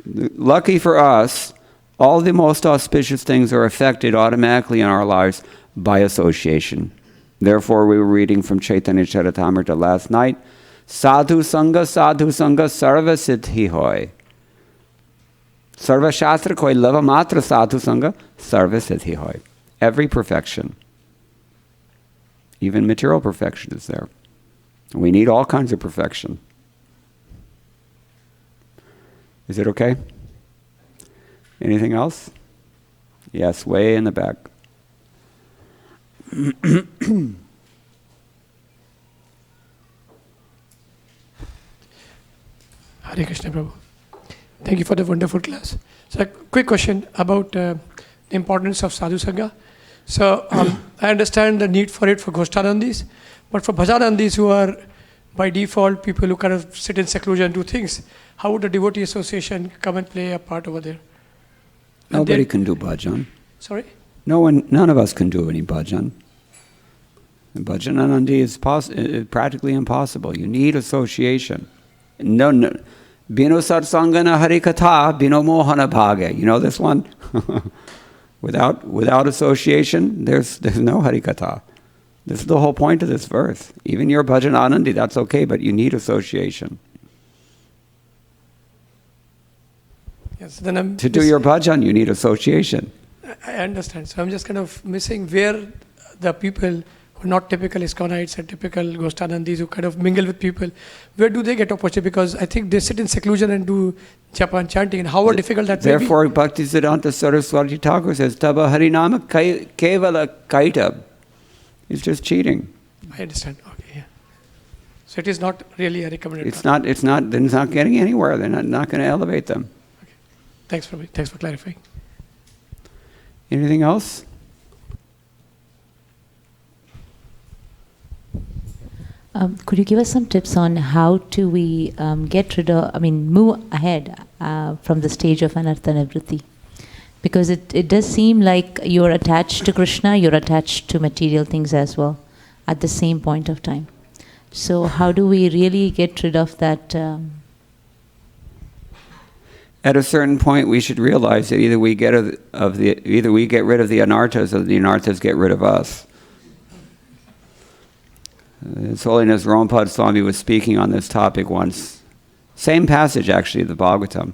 Lucky for us, all the most auspicious things are affected automatically in our lives by association. Therefore, we were reading from Chaitanya Charitamrita last night, Sadhu Sangha, Sarva Siddhi Hoy. Sarva Shastra Koi Lava Matra Sadhu Sangha, Sarva Siddhi Hoy. Every perfection, even material perfection is there. We need all kinds of perfection. Is it okay? Anything else? Yes, way in the back. Hare Krishna Prabhu. Thank you for the wonderful class. So a quick question about the importance of Sadhu Sangha. So I understand the need for it for Goshtadandis, but for Bhajanandis who are by default people who kind of sit in seclusion and do things, how would the devotee association come and play a part over there? Nobody can do bhajan. Sorry? None of us can do any bhajan. Bhajananandi is practically impossible. You need association. No. Bino satsangana harikatha, bino mohana bhage. You know this one? Without association, there's no harikatha. This is the whole point of this verse. Even your bhajananandi, that's okay, but you need association. Yes, then to do your bhajan, you need association. I understand. So I'm just kind of missing where the people who are not typical ISKCONites and typical Goshtadandis who kind of mingle with people, where do they get opportunity? Because I think they sit in seclusion and do japa and chanting, and how difficult that may be. Therefore, Bhaktisiddhanta Saraswati Thakur says, Taba Harinama Kevala Kaitab. It's just cheating. I understand. Okay, yeah. So it is not really a recommended. It's not. They're not getting anywhere. They're not going to elevate them. Okay. Thanks for clarifying. Anything else? Could you give us some tips on how do we move ahead from the stage of anartha nivritti? Because it does seem like you're attached to Krishna, you're attached to material things as well at the same point of time. So how do we really get rid of that? At a certain point, we should realize that either we get rid of the anarthas, or the anarthas get rid of us. His Holiness Rompad Swami was speaking on this topic once. Same passage, actually, the Bhagavatam.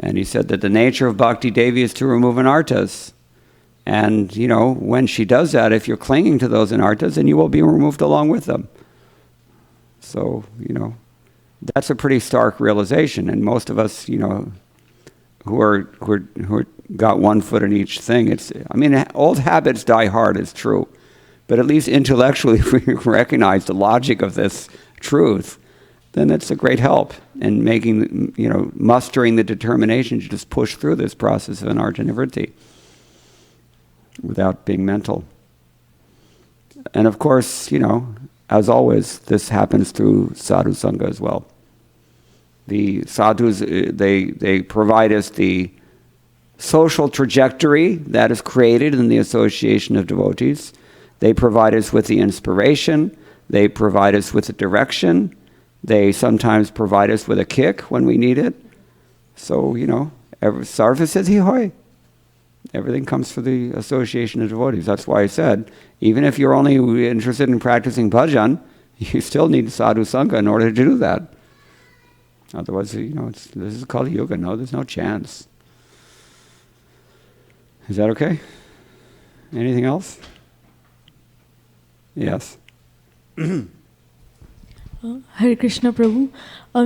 And he said that the nature of Bhakti Devi is to remove anarthas. And, when she does that, if you're clinging to those anarthas, then you will be removed along with them. So, that's a pretty stark realization. And most of us, who got one foot in each thing, old habits die hard, it's true. But at least intellectually, if we recognize the logic of this truth, then it's a great help in making, mustering the determination to just push through this process of anartha nivritti. without being mental. And of course, as always, this happens through sadhu sangha as well. The sadhus, they provide us the social trajectory that is created in the association of devotees. They provide us with the inspiration. They provide us with the direction. They sometimes provide us with a kick when we need it. So, sarva siddhi hoy. Everything comes through the association of devotees. That's why I said, even if you're only interested in practicing bhajan, you still need sadhu sangha in order to do that. Otherwise, this is called yoga. No, there's no chance. Is that okay? Anything else? Yes. Hare Krishna Prabhu.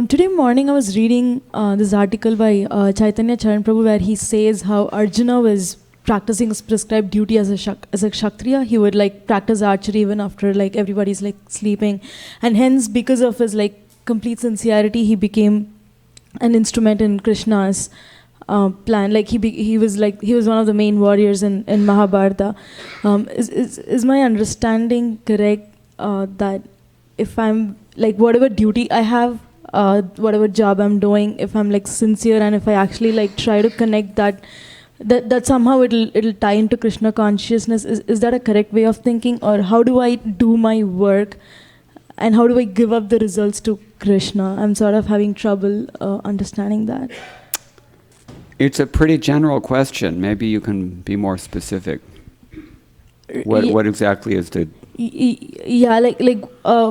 Today morning I was reading this article by Chaitanya Charan Prabhu where he says how Arjuna was practicing his prescribed duty as a Kshatriya. He would practice archery even after everybody's sleeping. And hence because of his complete sincerity he became an instrument in Krishna's plan. He was one of the main warriors in Mahabharata. Is my understanding correct that if I'm whatever duty I have, whatever job I'm doing, if I'm sincere and if I actually try to connect that somehow it'll tie into Krishna consciousness, is that a correct way of thinking? Or how do I do my work and how do I give up the results to Krishna? I'm sort of having trouble understanding that. It's a pretty general question. Maybe you can be more specific. What exactly is the... Yeah,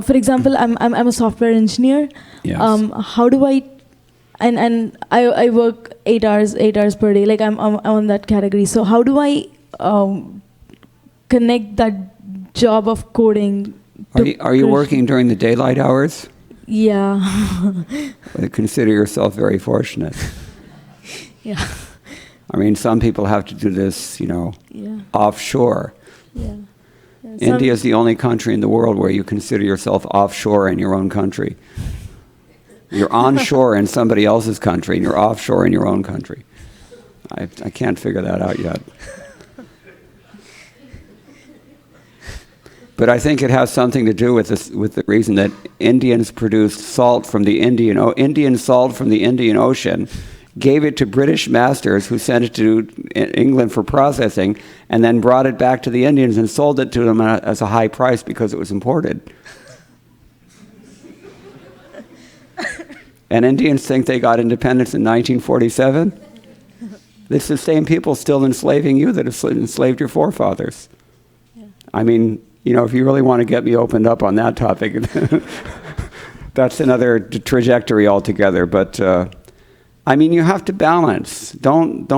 for example, I'm a software engineer. Yes. How do I... And I work 8 hours per day. I'm on that category. So how do I connect that job of coding to Are you working during the daylight hours? Yeah. Well, consider yourself very fortunate. Yeah. I mean, some people have to do this, offshore. Yeah. India is the only country in the world where you consider yourself offshore in your own country. You're onshore in somebody else's country, and you're offshore in your own country. I can't figure that out yet. But I think it has something to do with the reason that Indians produced salt from the Indian salt from the Indian Ocean, gave it to British masters who sent it to England for processing, and then brought it back to the Indians and sold it to them as a high price because it was imported. And Indians think they got independence in 1947? It's the same people still enslaving you that have enslaved your forefathers. Yeah. I mean, if you really want to get me opened up on that topic, that's another trajectory altogether. But you have to balance. Don't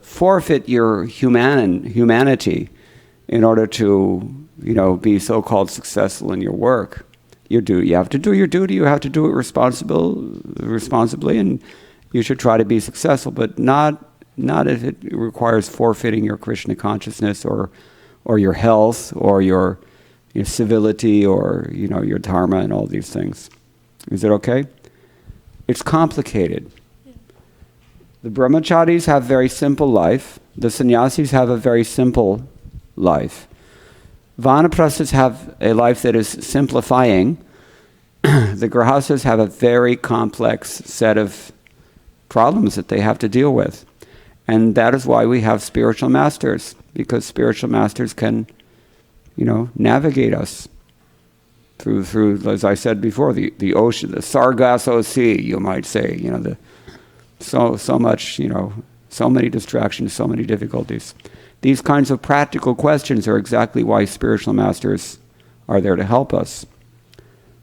forfeit your humanity in order to be so-called successful in your work. You have to do your duty. You have to do it responsibly, and you should try to be successful. But not if it requires forfeiting your Krishna consciousness or your health or your civility or your dharma and all these things. Is it okay? It's complicated. Yeah. The brahmacharis have very simple life. The sannyasis have a very simple life. Vanaprasthas have a life that is simplifying. The grahastas have a very complex set of problems that they have to deal with. And that is why we have spiritual masters, because spiritual masters can, navigate us through, as I said before, the ocean, the Sargasso Sea, you might say, so much, so many distractions, so many difficulties. These kinds of practical questions are exactly why spiritual masters are there to help us.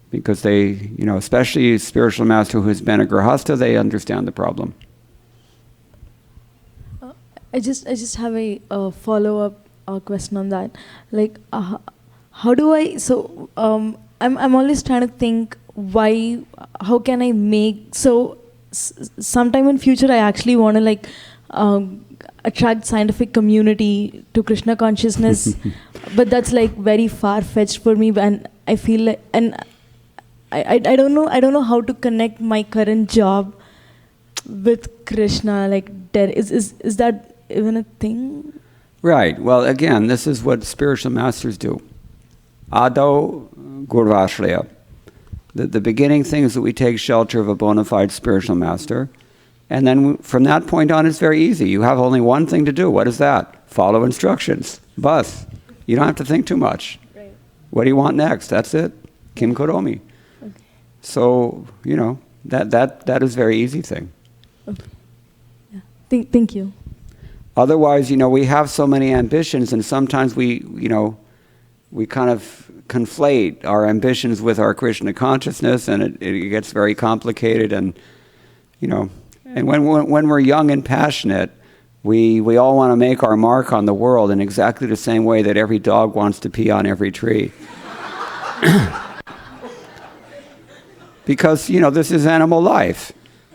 Because they, especially a spiritual master who's been a grahasta, they understand the problem. I just have a follow-up question on that. How do I? So I'm always trying to think how can I make sometime in future I actually want to attract scientific community to Krishna consciousness, but that's very far-fetched for me, and I feel I don't know how to connect my current job with Krishna. Is that even a thing? Right. Well, again, this is what spiritual masters do. Ado Gurvashraya. The beginning thing is that we take shelter of a bona fide spiritual master. And then from that point on, it's very easy. You have only one thing to do. What is that? Follow instructions. Bus. You don't have to think too much. Right. What do you want next? That's it. Kim Kuromi. Okay. So, that is a very easy thing. Okay. Yeah. Thank you. Otherwise, we have so many ambitions, and sometimes we kind of conflate our ambitions with our Krishna consciousness, and it gets very complicated. And and when we're young and passionate, we all want to make our mark on the world in exactly the same way that every dog wants to pee on every tree. Because this is animal life.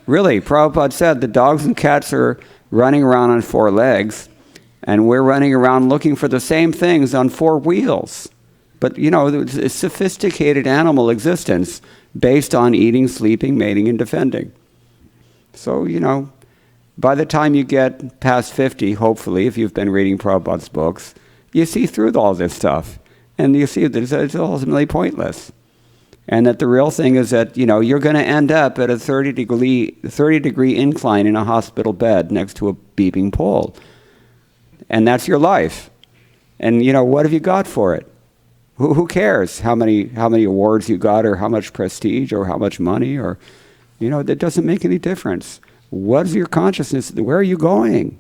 Really, Prabhupada said the dogs and cats are running around on 4 legs, and we're running around looking for the same things on 4 wheels. But, it's a sophisticated animal existence based on eating, sleeping, mating, and defending. So, by the time you get past 50, hopefully, if you've been reading Prabhupada's books, you see through all this stuff. And you see that it's ultimately pointless. And that the real thing is that, you're going to end up at a 30-degree incline in a hospital bed next to a beeping pole. And that's your life. And, what have you got for it? Who cares how many awards you got, or how much prestige, or how much money, or, that doesn't make any difference. What is your consciousness? Where are you going?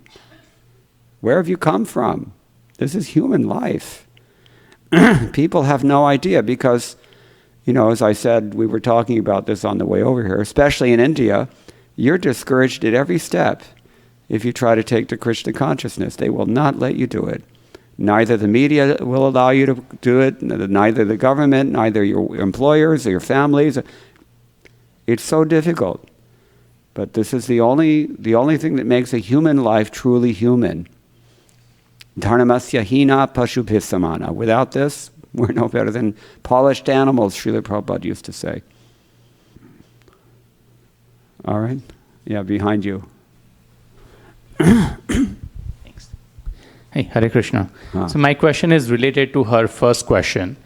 Where have you come from? This is human life. People have no idea because, as I said, we were talking about this on the way over here, especially in India, you're discouraged at every step if you try to take the Krishna consciousness. They will not let you do it. Neither the media will allow you to do it, neither the government, neither your employers or your families. It's so difficult. But this is the only thing that makes a human life truly human. Dharnamasya hina pashubhisamana. Without this, we're no better than polished animals, Srila Prabhupada used to say. All right? Yeah, behind you. Thanks. Hey, Hare Krishna. So my question is related to her first question.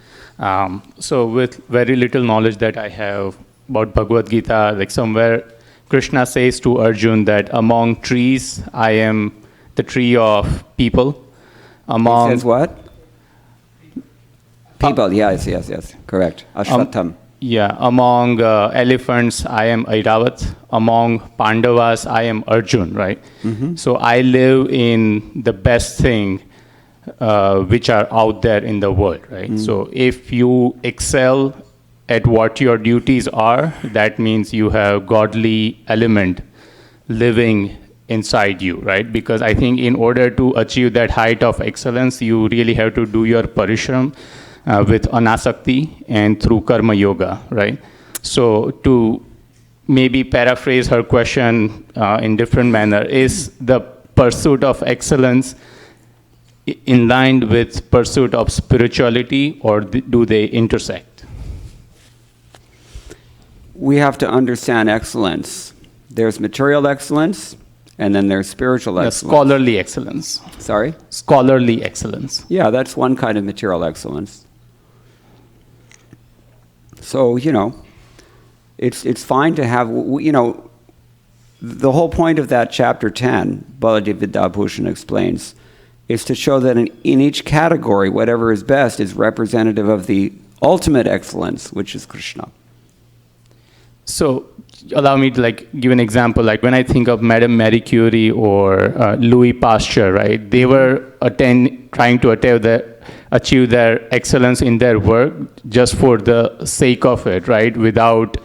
So with very little knowledge that I have about Bhagavad Gita, like somewhere Krishna says to Arjun that among trees, I am the tree of people. He says what? People, yes, correct. Ashwatam. Among elephants, I am Airavat. Among Pandavas, I am Arjun, right? Mm-hmm. So I live in the best thing which are out there in the world, right? Mm. So if you excel at what your duties are, that means you have godly element living inside you, right? Because I think in order to achieve that height of excellence, you really have to do your parishram with anasakti and through karma yoga, right? So to maybe paraphrase her question in different manner, is the pursuit of excellence in line with pursuit of spirituality, or do they intersect? We have to understand excellence. There's material excellence, and then there's spiritual excellence. Scholarly excellence. Sorry? Scholarly excellence. Yeah, that's one kind of material excellence. So, it's fine to have, the whole point of that chapter 10, Balaji Vidyabhushan explains, is to show that in each category, whatever is best is representative of the ultimate excellence, which is Krishna. So, allow me to give an example. Like when I think of Madame Marie Curie or Louis Pasteur, right? They were trying to achieve their excellence in their work just for the sake of it, right? Without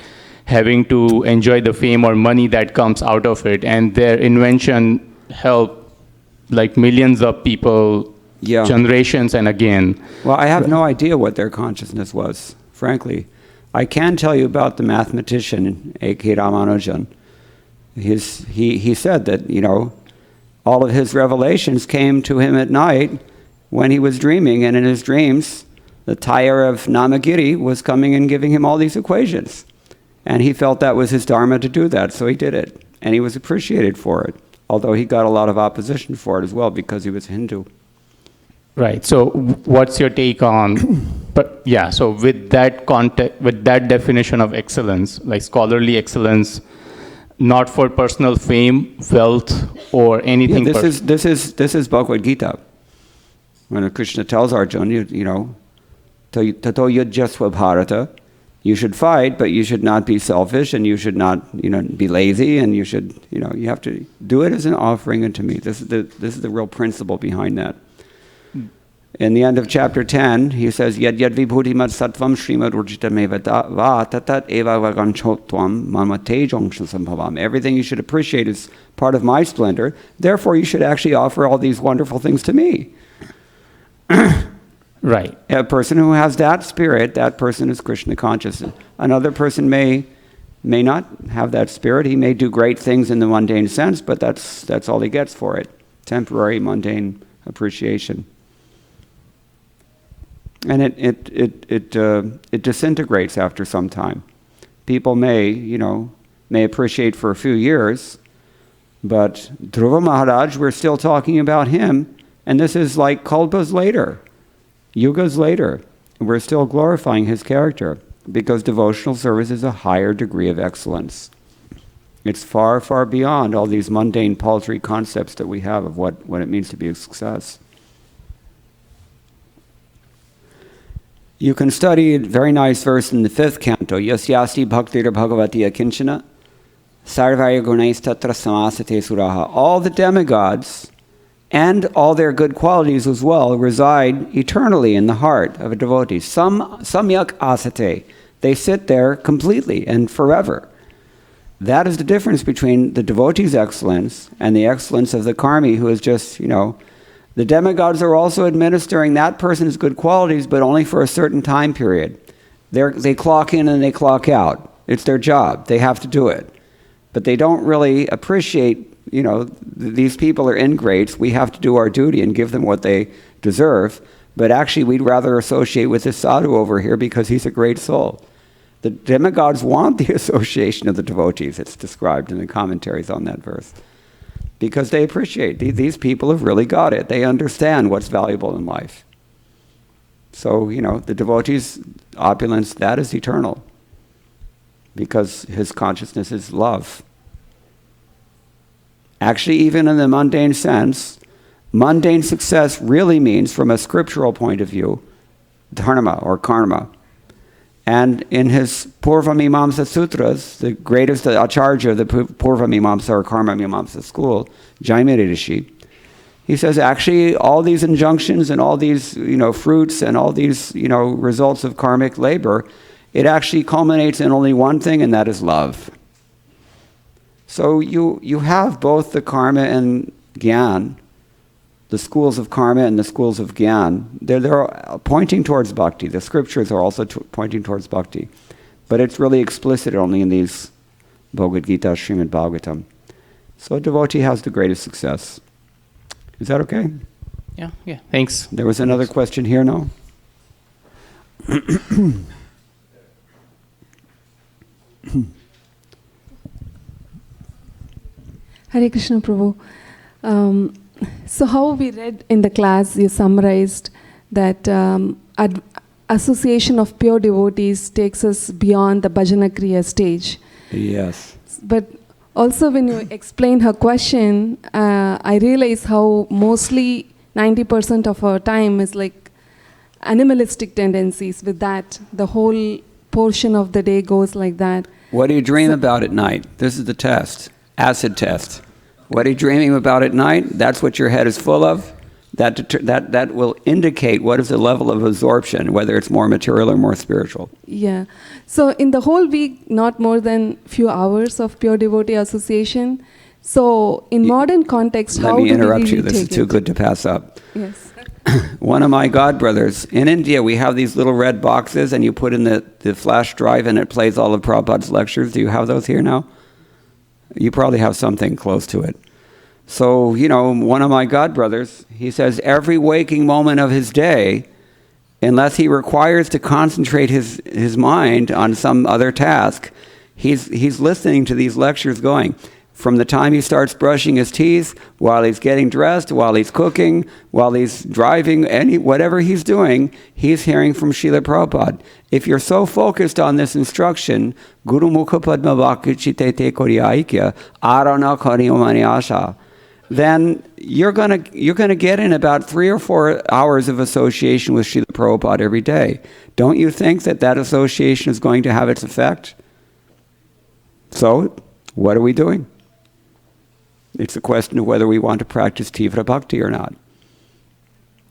having to enjoy the fame or money that comes out of it. And their invention helped millions of people, generations and again. Well, I have no idea what their consciousness was, frankly. I can tell you about the mathematician, A.K. Ramanujan. He said that, all of his revelations came to him at night when he was dreaming, and in his dreams, the Tyre of Namagiri was coming and giving him all these equations. And he felt that was his dharma to do that, so he did it. And he was appreciated for it, although he got a lot of opposition for it as well because he was Hindu. Right. So what's your take on, but yeah, so with that context, with that definition of excellence, like scholarly excellence, not for personal fame, wealth, or anything. Yeah, this is Bhagavad Gita. When Krishna tells Arjuna, you know, tato yujyasva bharata, you should fight, but you should not be selfish, and you should not, you know, be lazy, and you should, you know, you have to do it as an offering unto me. This is the real principle behind that. In the end of chapter 10, he says, Yad yad vibhuti mad sattvam srimad urjitameva va tatat eva vaganchotvam mamate jongshansambhavam. Everything you should appreciate is part of my splendor. Therefore, you should actually offer all these wonderful things to me. Right. A person who has that spirit, that person is Krishna conscious. Another person may not have that spirit. He may do great things in the mundane sense, but that's all he gets for it. Temporary mundane appreciation. And it disintegrates after some time. People may appreciate for a few years, but Dhruva Maharaj, we're still talking about him, and this is like kalpas later, yugas later. We're still glorifying his character because devotional service is a higher degree of excellence. It's far, far beyond all these mundane, paltry concepts that we have of what it means to be a success. You can study a very nice verse in the 5th canto, Yasyasti bhaktir bhagavati akinchana, sarvaya gunais tatra samasate suraha. All the demigods and all their good qualities as well reside eternally in the heart of a devotee. Samyak asate. They sit there completely and forever. That is the difference between the devotee's excellence and the excellence of the karmi who is just, the demigods are also administering that person's good qualities, but only for a certain time period. They clock in and they clock out. It's their job. They have to do it. But they don't really appreciate, these people are ingrates. We have to do our duty and give them what they deserve. But actually, we'd rather associate with this sadhu over here because he's a great soul. The demigods want the association of the devotees. It's described in the commentaries on that verse. Because they appreciate, these people have really got it. They understand what's valuable in life. So, the devotee's opulence, that is eternal. Because his consciousness is love. Actually, even in the mundane sense, mundane success really means, from a scriptural point of view, dharma or karma. And in his Purva Mimamsa Sutras, the greatest acharya of the Purva Mimamsa or Karma Mimamsa school, Jaimiri Rishi, he says actually all these injunctions and all these fruits and all these results of karmic labor, it actually culminates in only one thing, and that is love. So you have both the karma and gyan, the schools of karma and the schools of gyan. They're pointing towards bhakti. The scriptures are also pointing towards bhakti. But it's really explicit only in these Bhagavad Gita, Srimad Bhagavatam. So a devotee has the greatest success. Is that okay? Yeah, thanks. There was another question here, no? Hare Krishna Prabhu. So how we read in the class, you summarized that association of pure devotees takes us beyond the bhajana kriya stage. Yes. But also when you explain her question, I realize how mostly 90% of our time is like animalistic tendencies. With that, the whole portion of the day goes like that. What do you dream about at night? This is the test, acid test. What are you dreaming about at night? That's what your head is full of. That will indicate what is the level of absorption, whether it's more material or more spiritual. Yeah. So in the whole week, not more than few hours of pure devotee association. So in modern context, how do we really take it? Let me interrupt you. This is too good to pass up. Yes. One of my godbrothers, in India, we have these little red boxes, and you put in the flash drive, and it plays all of Prabhupada's lectures. Do you have those here now? You probably have something close to it. So, one of my godbrothers, he says every waking moment of his day, unless he requires to concentrate his mind on some other task, he's listening to these lectures going. From the time he starts brushing his teeth, while he's getting dressed, while he's cooking, while he's driving, whatever he's doing, he's hearing from Srila Prabhupada. If you're so focused on this instruction, Guru Mukha Padma Vakuchite Te Koryaikya Arana Karyamani Asha, then you're gonna get in about 3 or 4 hours of association with Srila Prabhupada every day. Don't you think that association is going to have its effect? So, what are we doing? It's a question of whether we want to practice Tivra Bhakti or not.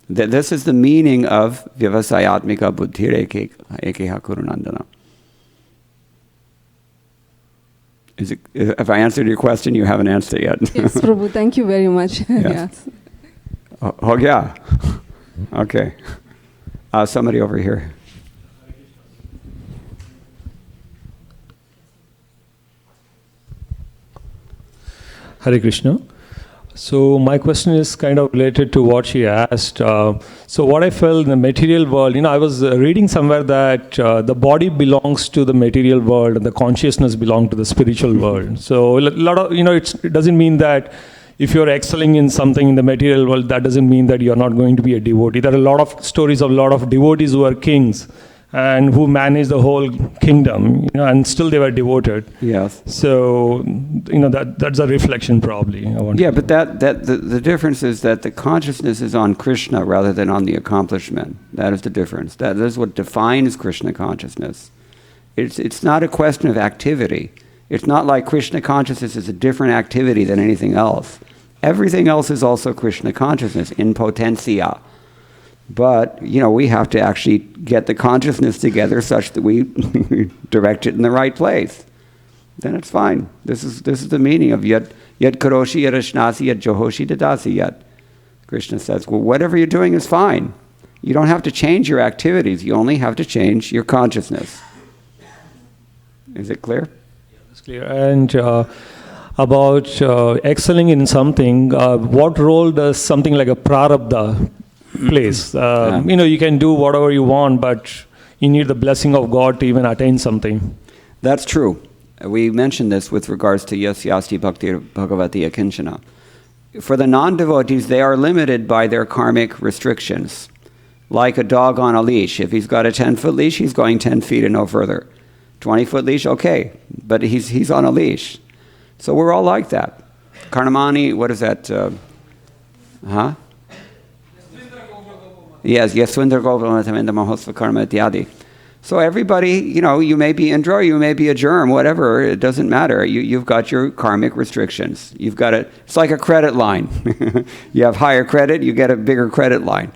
This is the meaning of Vyavasayatmika Buddhire Ekeha Kurunandana. If I answered your question, you haven't answered it yet. Yes, Prabhu, thank you very much. Yes. Oh, yeah. Okay. Somebody over here. Hare Krishna. So my question is kind of related to what she asked. So what I felt in the material world, I was reading somewhere that the body belongs to the material world and the consciousness belongs to the spiritual world. So a lot of, it doesn't mean that if you're excelling in something in the material world, that doesn't mean that you're not going to be a devotee. There are a lot of stories of a lot of devotees who are kings and who managed the whole kingdom, and still they were devoted. Yes. So, that's a reflection probably. But the difference is that the consciousness is on Krishna rather than on the accomplishment. That is the difference. That is what defines Krishna consciousness. It's not a question of activity. It's not like Krishna consciousness is a different activity than anything else. Everything else is also Krishna consciousness in potentia. But, we have to actually get the consciousness together such that we direct it in the right place. Then it's fine. This is the meaning of yad karoshi yad ashnasi yad johoshi dadasi yad. Krishna says, well, whatever you're doing is fine. You don't have to change your activities. You only have to change your consciousness. Is it clear? Yeah, that's clear. And about excelling in something, what role does something like a prarabdha place? You can do whatever you want, but you need the blessing of God to even attain something. That's true. We mentioned this with regards to yasyasti bhakti bhagavati akinchana. For the non-devotees, they are limited by their karmic restrictions. Like a dog on a leash. If he's got a 10-foot leash, he's going 10 feet and no further. 20-foot leash, okay. But he's on a leash. So we're all like that. Karnamani, what is that? Yes, Yaswindra Gopalamathamenda Mahosva Karma Ityadi. So everybody, you may be Indra, you may be a germ, whatever, it doesn't matter. You've got your karmic restrictions. It's like a credit line. You have higher credit, you get a bigger credit line.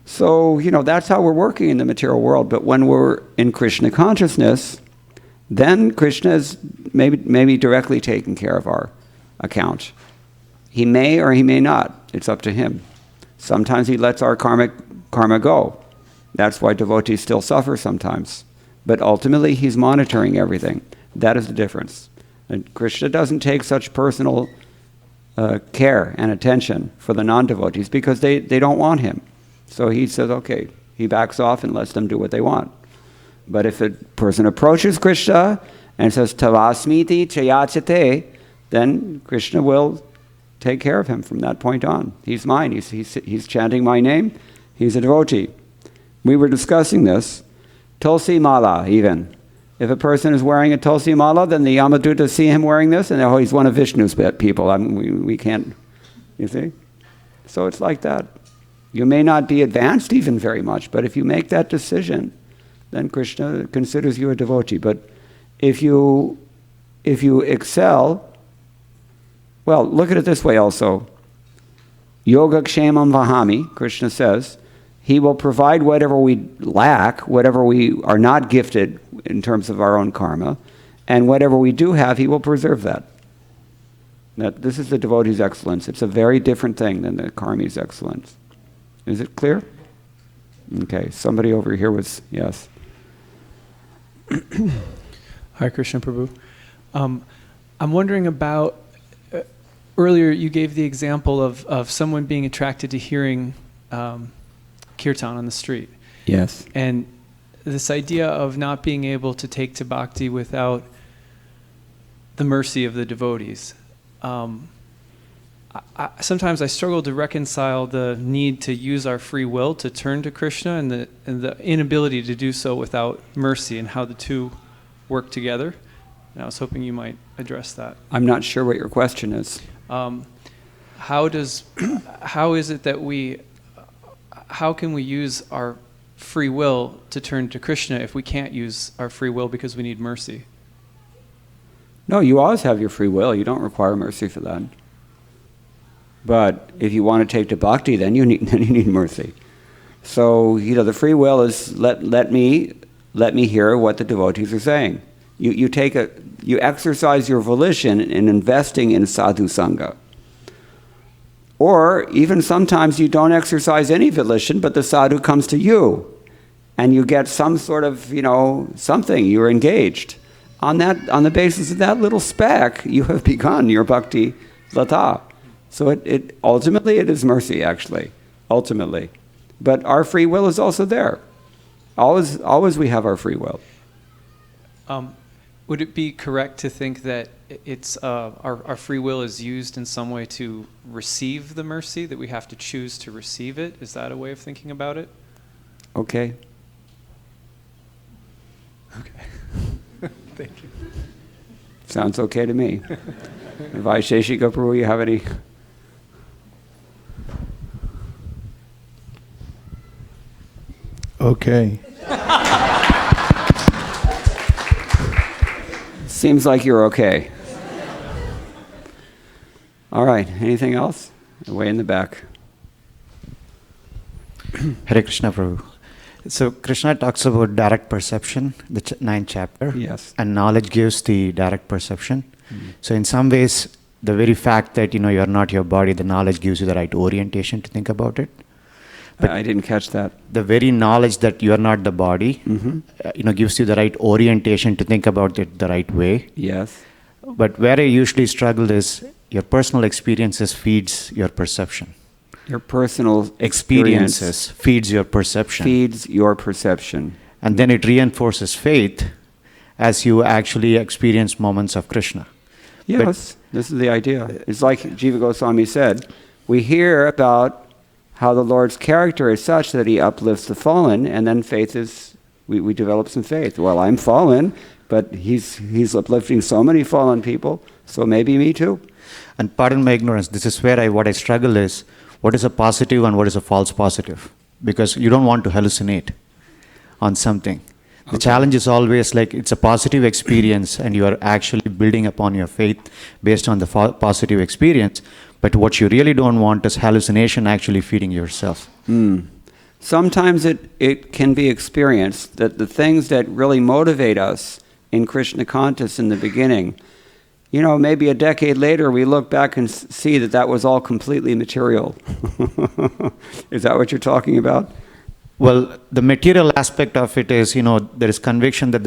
So, that's how we're working in the material world. But when we're in Krishna consciousness, then Krishna is maybe directly taking care of our account. He may or he may not. It's up to him. Sometimes he lets our karma go. That's why devotees still suffer sometimes. But ultimately, he's monitoring everything. That is the difference. And Krishna doesn't take such personal care and attention for the non-devotees because they don't want him. So he says, okay, he backs off and lets them do what they want. But if a person approaches Krishna and says, Tavasmiti chayachate, then Krishna will take care of him from that point on. He's mine. He's chanting my name. He's a devotee. We were discussing this. Tulsi mala, even. If a person is wearing a tulsi mala, then the Yamadutas see him wearing this, and he's one of Vishnu's people. We can't, you see? So it's like that. You may not be advanced even very much, but if you make that decision, then Krishna considers you a devotee. But if you excel, well, look at it this way also. Yoga kshemam vahami, Krishna says, he will provide whatever we lack, whatever we are not gifted in terms of our own karma, and whatever we do have, he will preserve that. This is the devotee's excellence. It's a very different thing than the karmi's excellence. Is it clear? Okay, somebody over here was, yes. Hare Krishna Prabhu. I'm wondering about, earlier you gave the example of someone being attracted to hearing kirtan on the street. Yes. And this idea of not being able to take to bhakti without the mercy of the devotees. sometimes I struggle to reconcile the need to use our free will to turn to Krishna and the inability to do so without mercy, and how the two work together. And I was hoping you might address that. I'm not sure what your question is. How is it that how can we use our free will to turn to Krishna if we can't use our free will because we need mercy? No, you always have your free will. You don't require mercy for that. But if you want to take to bhakti, then you need mercy. So, the free will is let me hear what the devotees are saying. You exercise your volition in investing in sadhu sangha. Or even sometimes you don't exercise any volition, but the sadhu comes to you, and you get some sort of, something. You're engaged. On the basis of that little speck, you have begun your bhakti lata. So it ultimately it is mercy, actually, ultimately. But our free will is also there. Always we have our free will. Would it be correct to think that it's our free will is used in some way to receive the mercy, that we have to choose to receive it? Is that a way of thinking about it? Okay. Okay. Thank you. Sounds okay to me. Vaisheshika Prabhu, you have any? Okay. Seems like you're okay. All right, anything else? Way in the back. Hare Krishna Prabhu. So Krishna talks about direct perception, the 9th chapter. Yes. And knowledge gives the direct perception. So in some ways, the very fact that you're not your body, the knowledge gives you the right orientation to think about it. But I didn't catch that. The very knowledge that you are not the body, gives you the right orientation to think about it the right way. Yes. But where I usually struggle is your personal experiences feeds your perception. Your personal experiences feeds your perception. Feeds your perception. And then it reinforces faith as you actually experience moments of Krishna. Yes, this is the idea. It's like Jiva Goswami said, we hear about how the Lord's character is such that he uplifts the fallen, and then we develop some faith. Well, I'm fallen, but he's uplifting so many fallen people, so maybe me too. And pardon my ignorance, this is where what I struggle is, what is a positive and what is a false positive? Because you don't want to hallucinate on something. The challenge is always it's a positive experience and you are actually building upon your faith based on the positive experience. But what you really don't want is hallucination actually feeding yourself. Sometimes it can be experienced that the things that really motivate us in Krishna consciousness in the beginning, maybe a decade later we look back and see that was all completely material. Is that what you're talking about? Well, the material aspect of it is, there is conviction that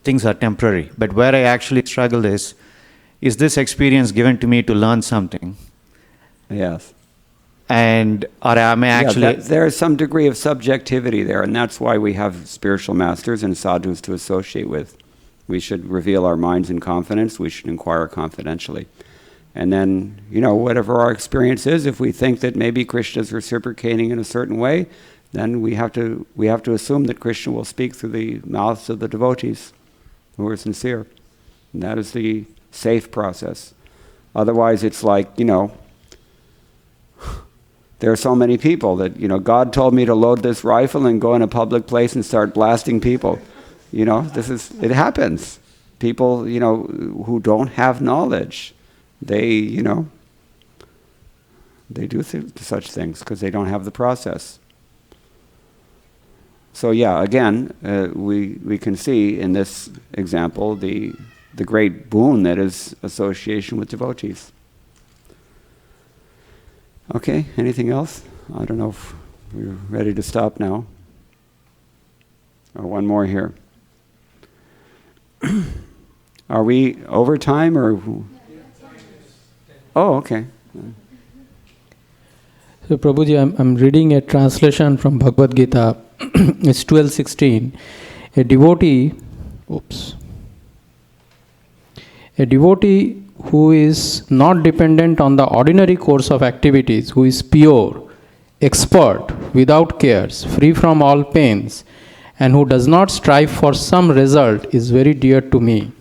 things are temporary. But where I actually struggle is this experience given to me to learn something? Yes. Or am I actually... there is some degree of subjectivity there, and that's why we have spiritual masters and sadhus to associate with. We should reveal our minds in confidence. We should inquire confidentially. And then, whatever our experience is, if we think that maybe Krishna is reciprocating in a certain way, then we have to assume that Krishna will speak through the mouths of the devotees who are sincere. And that is the safe process. Otherwise, it's like, there are so many people that, God told me to load this rifle and go in a public place and start blasting people. It happens. People, who don't have knowledge, they do such things because they don't have the process. So yeah, again, we can see in this example the great boon that is association with devotees. Okay, anything else? I don't know if we're ready to stop now. Or one more here. Are we over time or? Oh, okay. So Prabhuji, I'm reading a translation from Bhagavad Gita. It's 12:16. A devotee who is not dependent on the ordinary course of activities, who is pure, expert, without cares, free from all pains, and who does not strive for some result is very dear to me.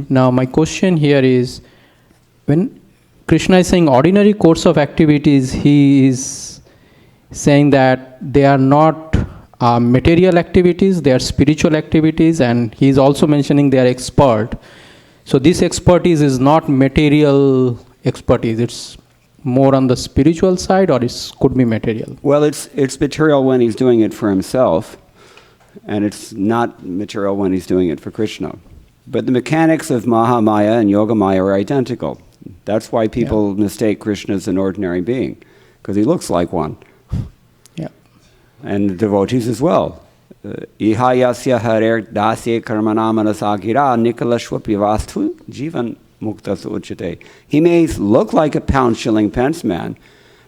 Now my question here is, when Krishna is saying ordinary course of activities, he is saying that they are not material activities, they are spiritual activities, and he is also mentioning they are expert. So this expertise is not material expertise, it's more on the spiritual side, or it could be material? Well, it's material when he's doing it for himself, and it's not material when he's doing it for Krishna. But the mechanics of Mahamaya and Yogamaya are identical. That's why people mistake Krishna as an ordinary being, because he looks like one. Yeah. And the devotees as well. Ihayasya harer dasya karmanamanasagira nikalashwa pivastu jivan muktas uchate. He may look like a pound shilling pence man,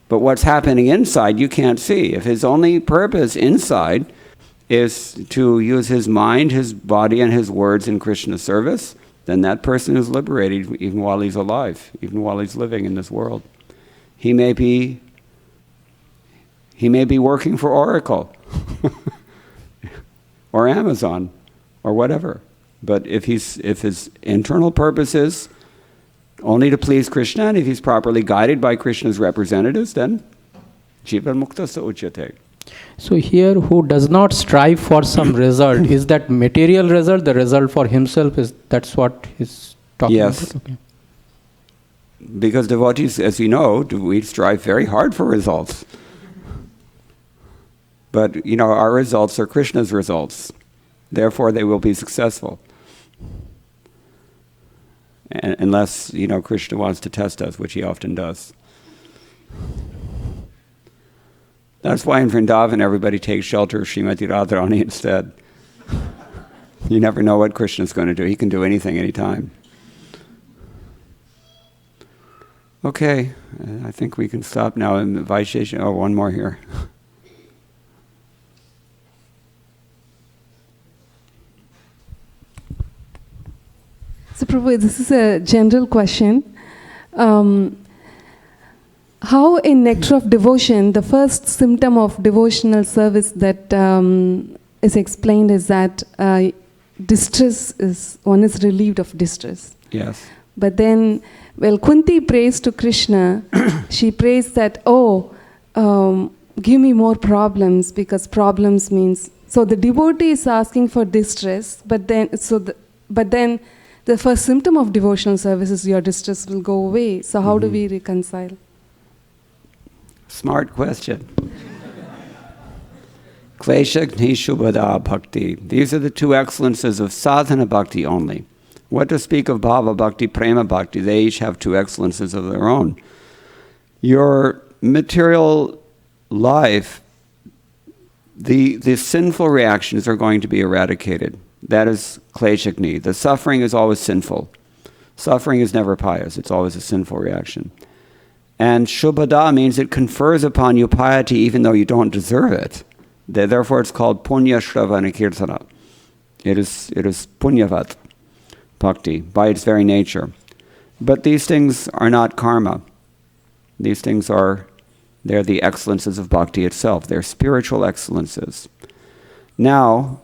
but what's happening inside you can't see. If his only purpose inside is to use his mind, his body, and his words in Krishna's service, then that person is liberated even while he's alive, even while he's living in this world. He may be working for Oracle or Amazon or whatever. But if his internal purpose is only to please Krishna, and if he's properly guided by Krishna's representatives, then Jivan Mukta Uchyate. So here, who does not strive for some result, is that material result, the result for himself, that's what he's talking about? Yes. Okay. Because devotees, as you know, we strive very hard for results. But, our results are Krishna's results. Therefore, they will be successful. Unless, Krishna wants to test us, which he often does. That's why in Vrindavan everybody takes shelter of Srimati Radharani instead. You never know what Krishna's going to do. He can do anything, anytime. Okay, I think we can stop now. And Vaishesha, one more here. So Prabhu, this is a general question. How in Nectar of Devotion, the first symptom of devotional service that is explained is that one is relieved of distress. Yes. But then, Kunti prays to Krishna, she prays that, give me more problems, because problems means, so the devotee is asking for distress, but then the first symptom of devotional service is your distress will go away. So how do we reconcile? Smart question. Klesha Gni Shubhada Bhakti. These are the two excellences of sadhana bhakti only. What to speak of bhava bhakti, prema bhakti? They each have two excellences of their own. Your material life, the sinful reactions are going to be eradicated. That is klesha gni. The suffering is always sinful. Suffering is never pious. It's always a sinful reaction. And shubhada means it confers upon you piety even though you don't deserve it. Therefore it's called punya shravana kirtana. It is punyavat bhakti by its very nature. But these things are not karma. These things they're the excellences of bhakti itself. They're spiritual excellences. Now,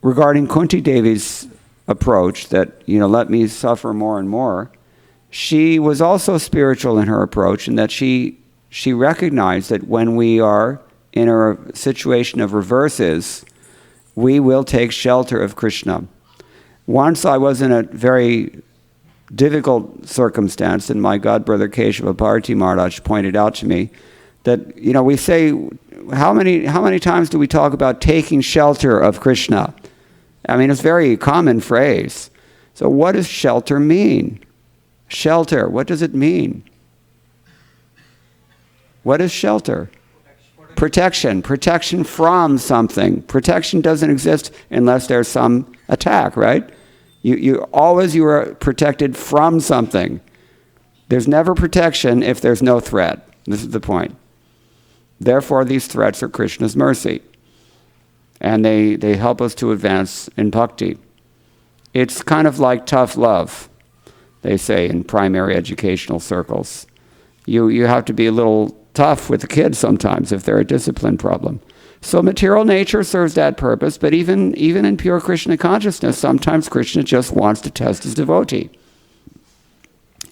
regarding Kunti Devi's approach that, let me suffer more and more, she was also spiritual in her approach in that she recognized that when we are in a situation of reverses, we will take shelter of Krishna. Once I was in a very difficult circumstance, and my godbrother Keshava Bharati Maharaj pointed out to me that, we say, how many times do we talk about taking shelter of Krishna? I mean, it's a very common phrase. So what does shelter mean? Shelter, what does it mean? What is shelter? Protection. Protection from something. Protection doesn't exist unless there's some attack, right? You are protected from something. There's never protection if there's no threat. This is the point. Therefore, these threats are Krishna's mercy. And they help us to advance in bhakti. It's kind of like tough love. they say in primary educational circles. You have to be a little tough with the kids sometimes if they're a discipline problem. So material nature serves that purpose, but even in pure Krishna consciousness, sometimes Krishna just wants to test his devotee.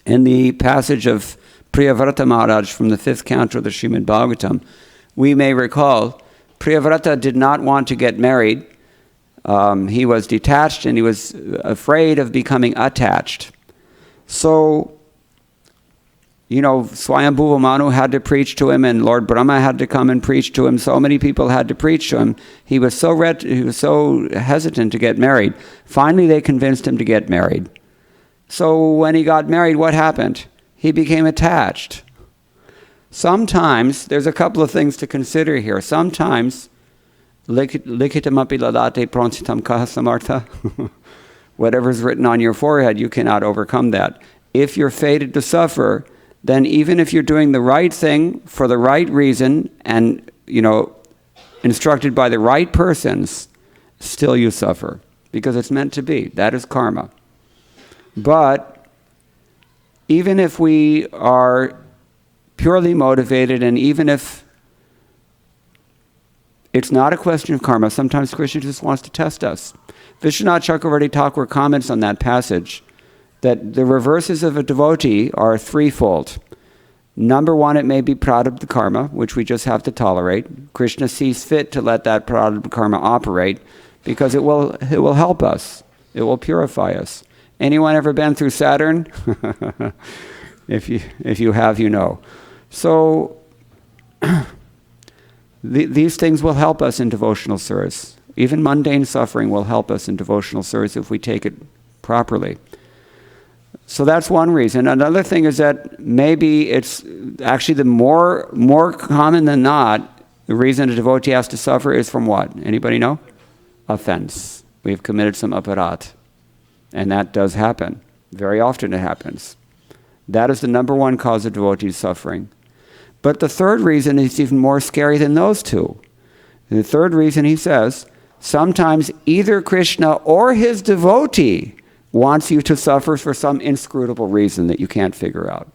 In the passage of Priyavrata Maharaj from the 5th canto of the Srimad Bhagavatam, we may recall Priyavrata did not want to get married. He was detached and he was afraid of becoming attached. So, Swayambhuva Manu had to preach to him, and Lord Brahma had to come and preach to him. So many people had to preach to him. He was so hesitant to get married. Finally, they convinced him to get married. So when he got married, what happened? He became attached. Sometimes, there's a couple of things to consider here. Sometimes, likitamapi lalate pranchitam kaha samartha. Whatever's written on your forehead, you cannot overcome that. If you're fated to suffer, then even if you're doing the right thing for the right reason and, instructed by the right persons, still you suffer because it's meant to be. That is karma. But even if we are purely motivated and even if it's not a question of karma, sometimes Krishna just wants to test us. Vishwanath Chakravarti Thakur comments on that passage that the reverses of a devotee are threefold. Number one, it may be prarabdha karma, which we just have to tolerate. Krishna sees fit to let that prarabdha karma operate because it will help us. It will purify us. Anyone ever been through Saturn? If you have, you know. So these things will help us in devotional service. Even mundane suffering will help us in devotional service if we take it properly. So that's one reason. Another thing is that maybe it's actually the more common than not, the reason a devotee has to suffer is from what? Anybody know? Offense. We've committed some aparat. And that does happen. Very often it happens. That is the number one cause of devotee suffering. But the third reason is even more scary than those two. And the third reason, he says, sometimes either Krishna or his devotee wants you to suffer for some inscrutable reason that you can't figure out.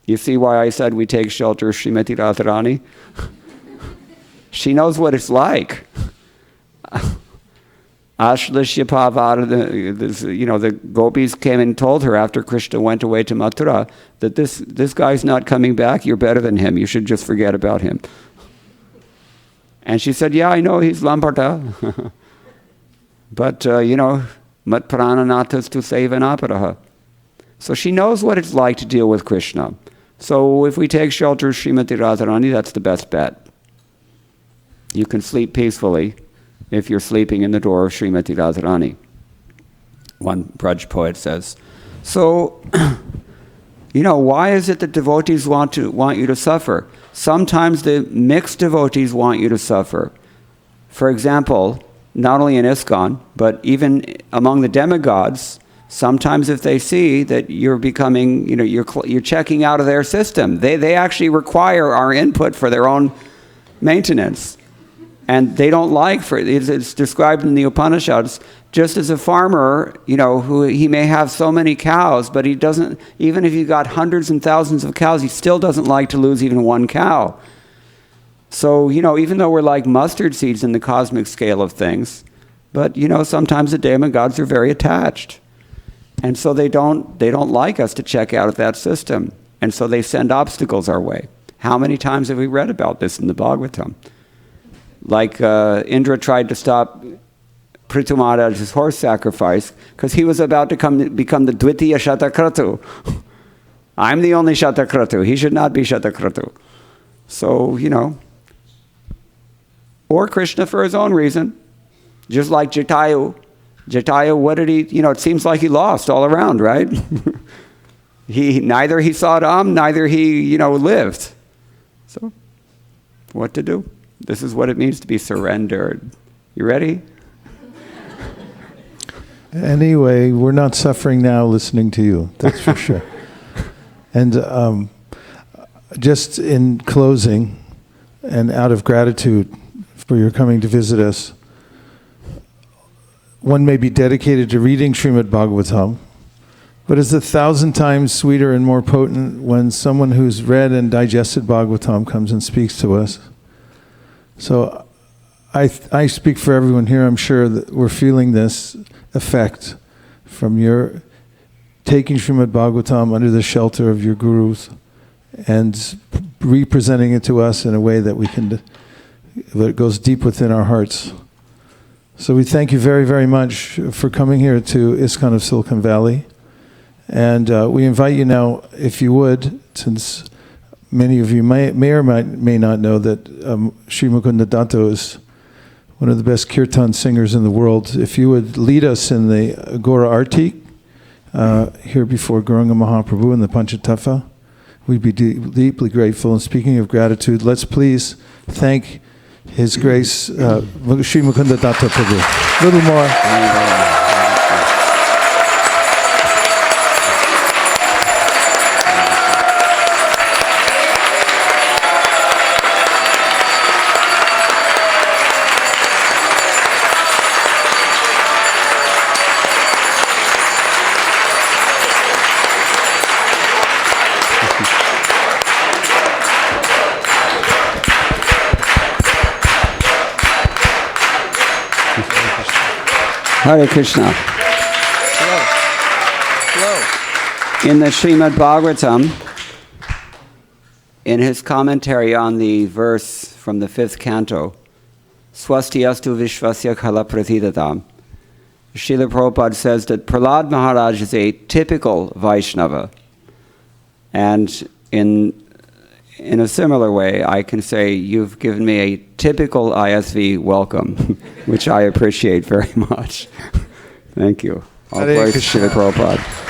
You see why I said we take shelter of Srimati Radharani? She knows what it's like. Ashlishya Pavara, the gopis came and told her after Krishna went away to Mathura that this guy's not coming back, you're better than him, you should just forget about him. And she said, yeah, I know, he's Lamparta. But, mat prananatas tu sevanaparaha. So she knows what it's like to deal with Krishna. So if we take shelter of Srimati Radharani, that's the best bet. You can sleep peacefully if you're sleeping in the door of Srimati Radharani. One Braj poet says. So, why is it that devotees want you to suffer? Sometimes the mixed devotees want you to suffer. For example, not only in ISKCON, but even among the demigods, sometimes if they see that you're becoming, you're checking out of their system, they actually require our input for their own maintenance. And they don't like, it's described in the Upanishads, just as a farmer, who he may have so many cows, but he doesn't, even if you've got hundreds and thousands of cows, he still doesn't like to lose even one cow. So, even though we're like mustard seeds in the cosmic scale of things, but, sometimes the demigods are very attached. And so they don't like us to check out of that system. And so they send obstacles our way. How many times have we read about this in the Bhagavatam? Like Indra tried to stop Prithu Maharaj's horse sacrifice because he was about to become the Dvitiya Shatakratu. I'm the only Shatakratu. He should not be Shatakratu. So, or Krishna for his own reason. Just like Jatayu. Jatayu, what did he, it seems like he lost all around, right? Neither he saw Ram, neither he, lived. So, what to do? This is what it means to be surrendered. You ready? Anyway, we're not suffering now listening to you, that's for sure. And just in closing, and out of gratitude for your coming to visit us, one may be dedicated to reading Srimad Bhagavatam, but it's 1,000 times sweeter and more potent when someone who's read and digested Bhagavatam comes and speaks to us. So I speak for everyone here. I'm sure that we're feeling this effect from your taking Srimad Bhagavatam under the shelter of your gurus and representing it to us in a way that that goes deep within our hearts. So we thank you very, very much for coming here to ISKCON of Silicon Valley. And we invite you now, if you would, since many of you may or may not know that Sri Mukunda Datta is one of the best kirtan singers in the world. If you would lead us in the Agora Arti here before Gauranga Mahaprabhu and the Panchatattva, we'd be deeply grateful. And speaking of gratitude, let's please thank His Grace Sri Mukunda Datta Prabhu. A little more. Hare Krishna. In the Srimad Bhagavatam, in his commentary on the verse from the 5th canto, Swasti astu vishvasya khala prathidatam, Srila Prabhupada says that Prahlad Maharaj is a typical Vaishnava. And in a similar way, I can say you've given me a typical ISV welcome, which I appreciate very much. Thank you. All glory to Srila Prabhupada.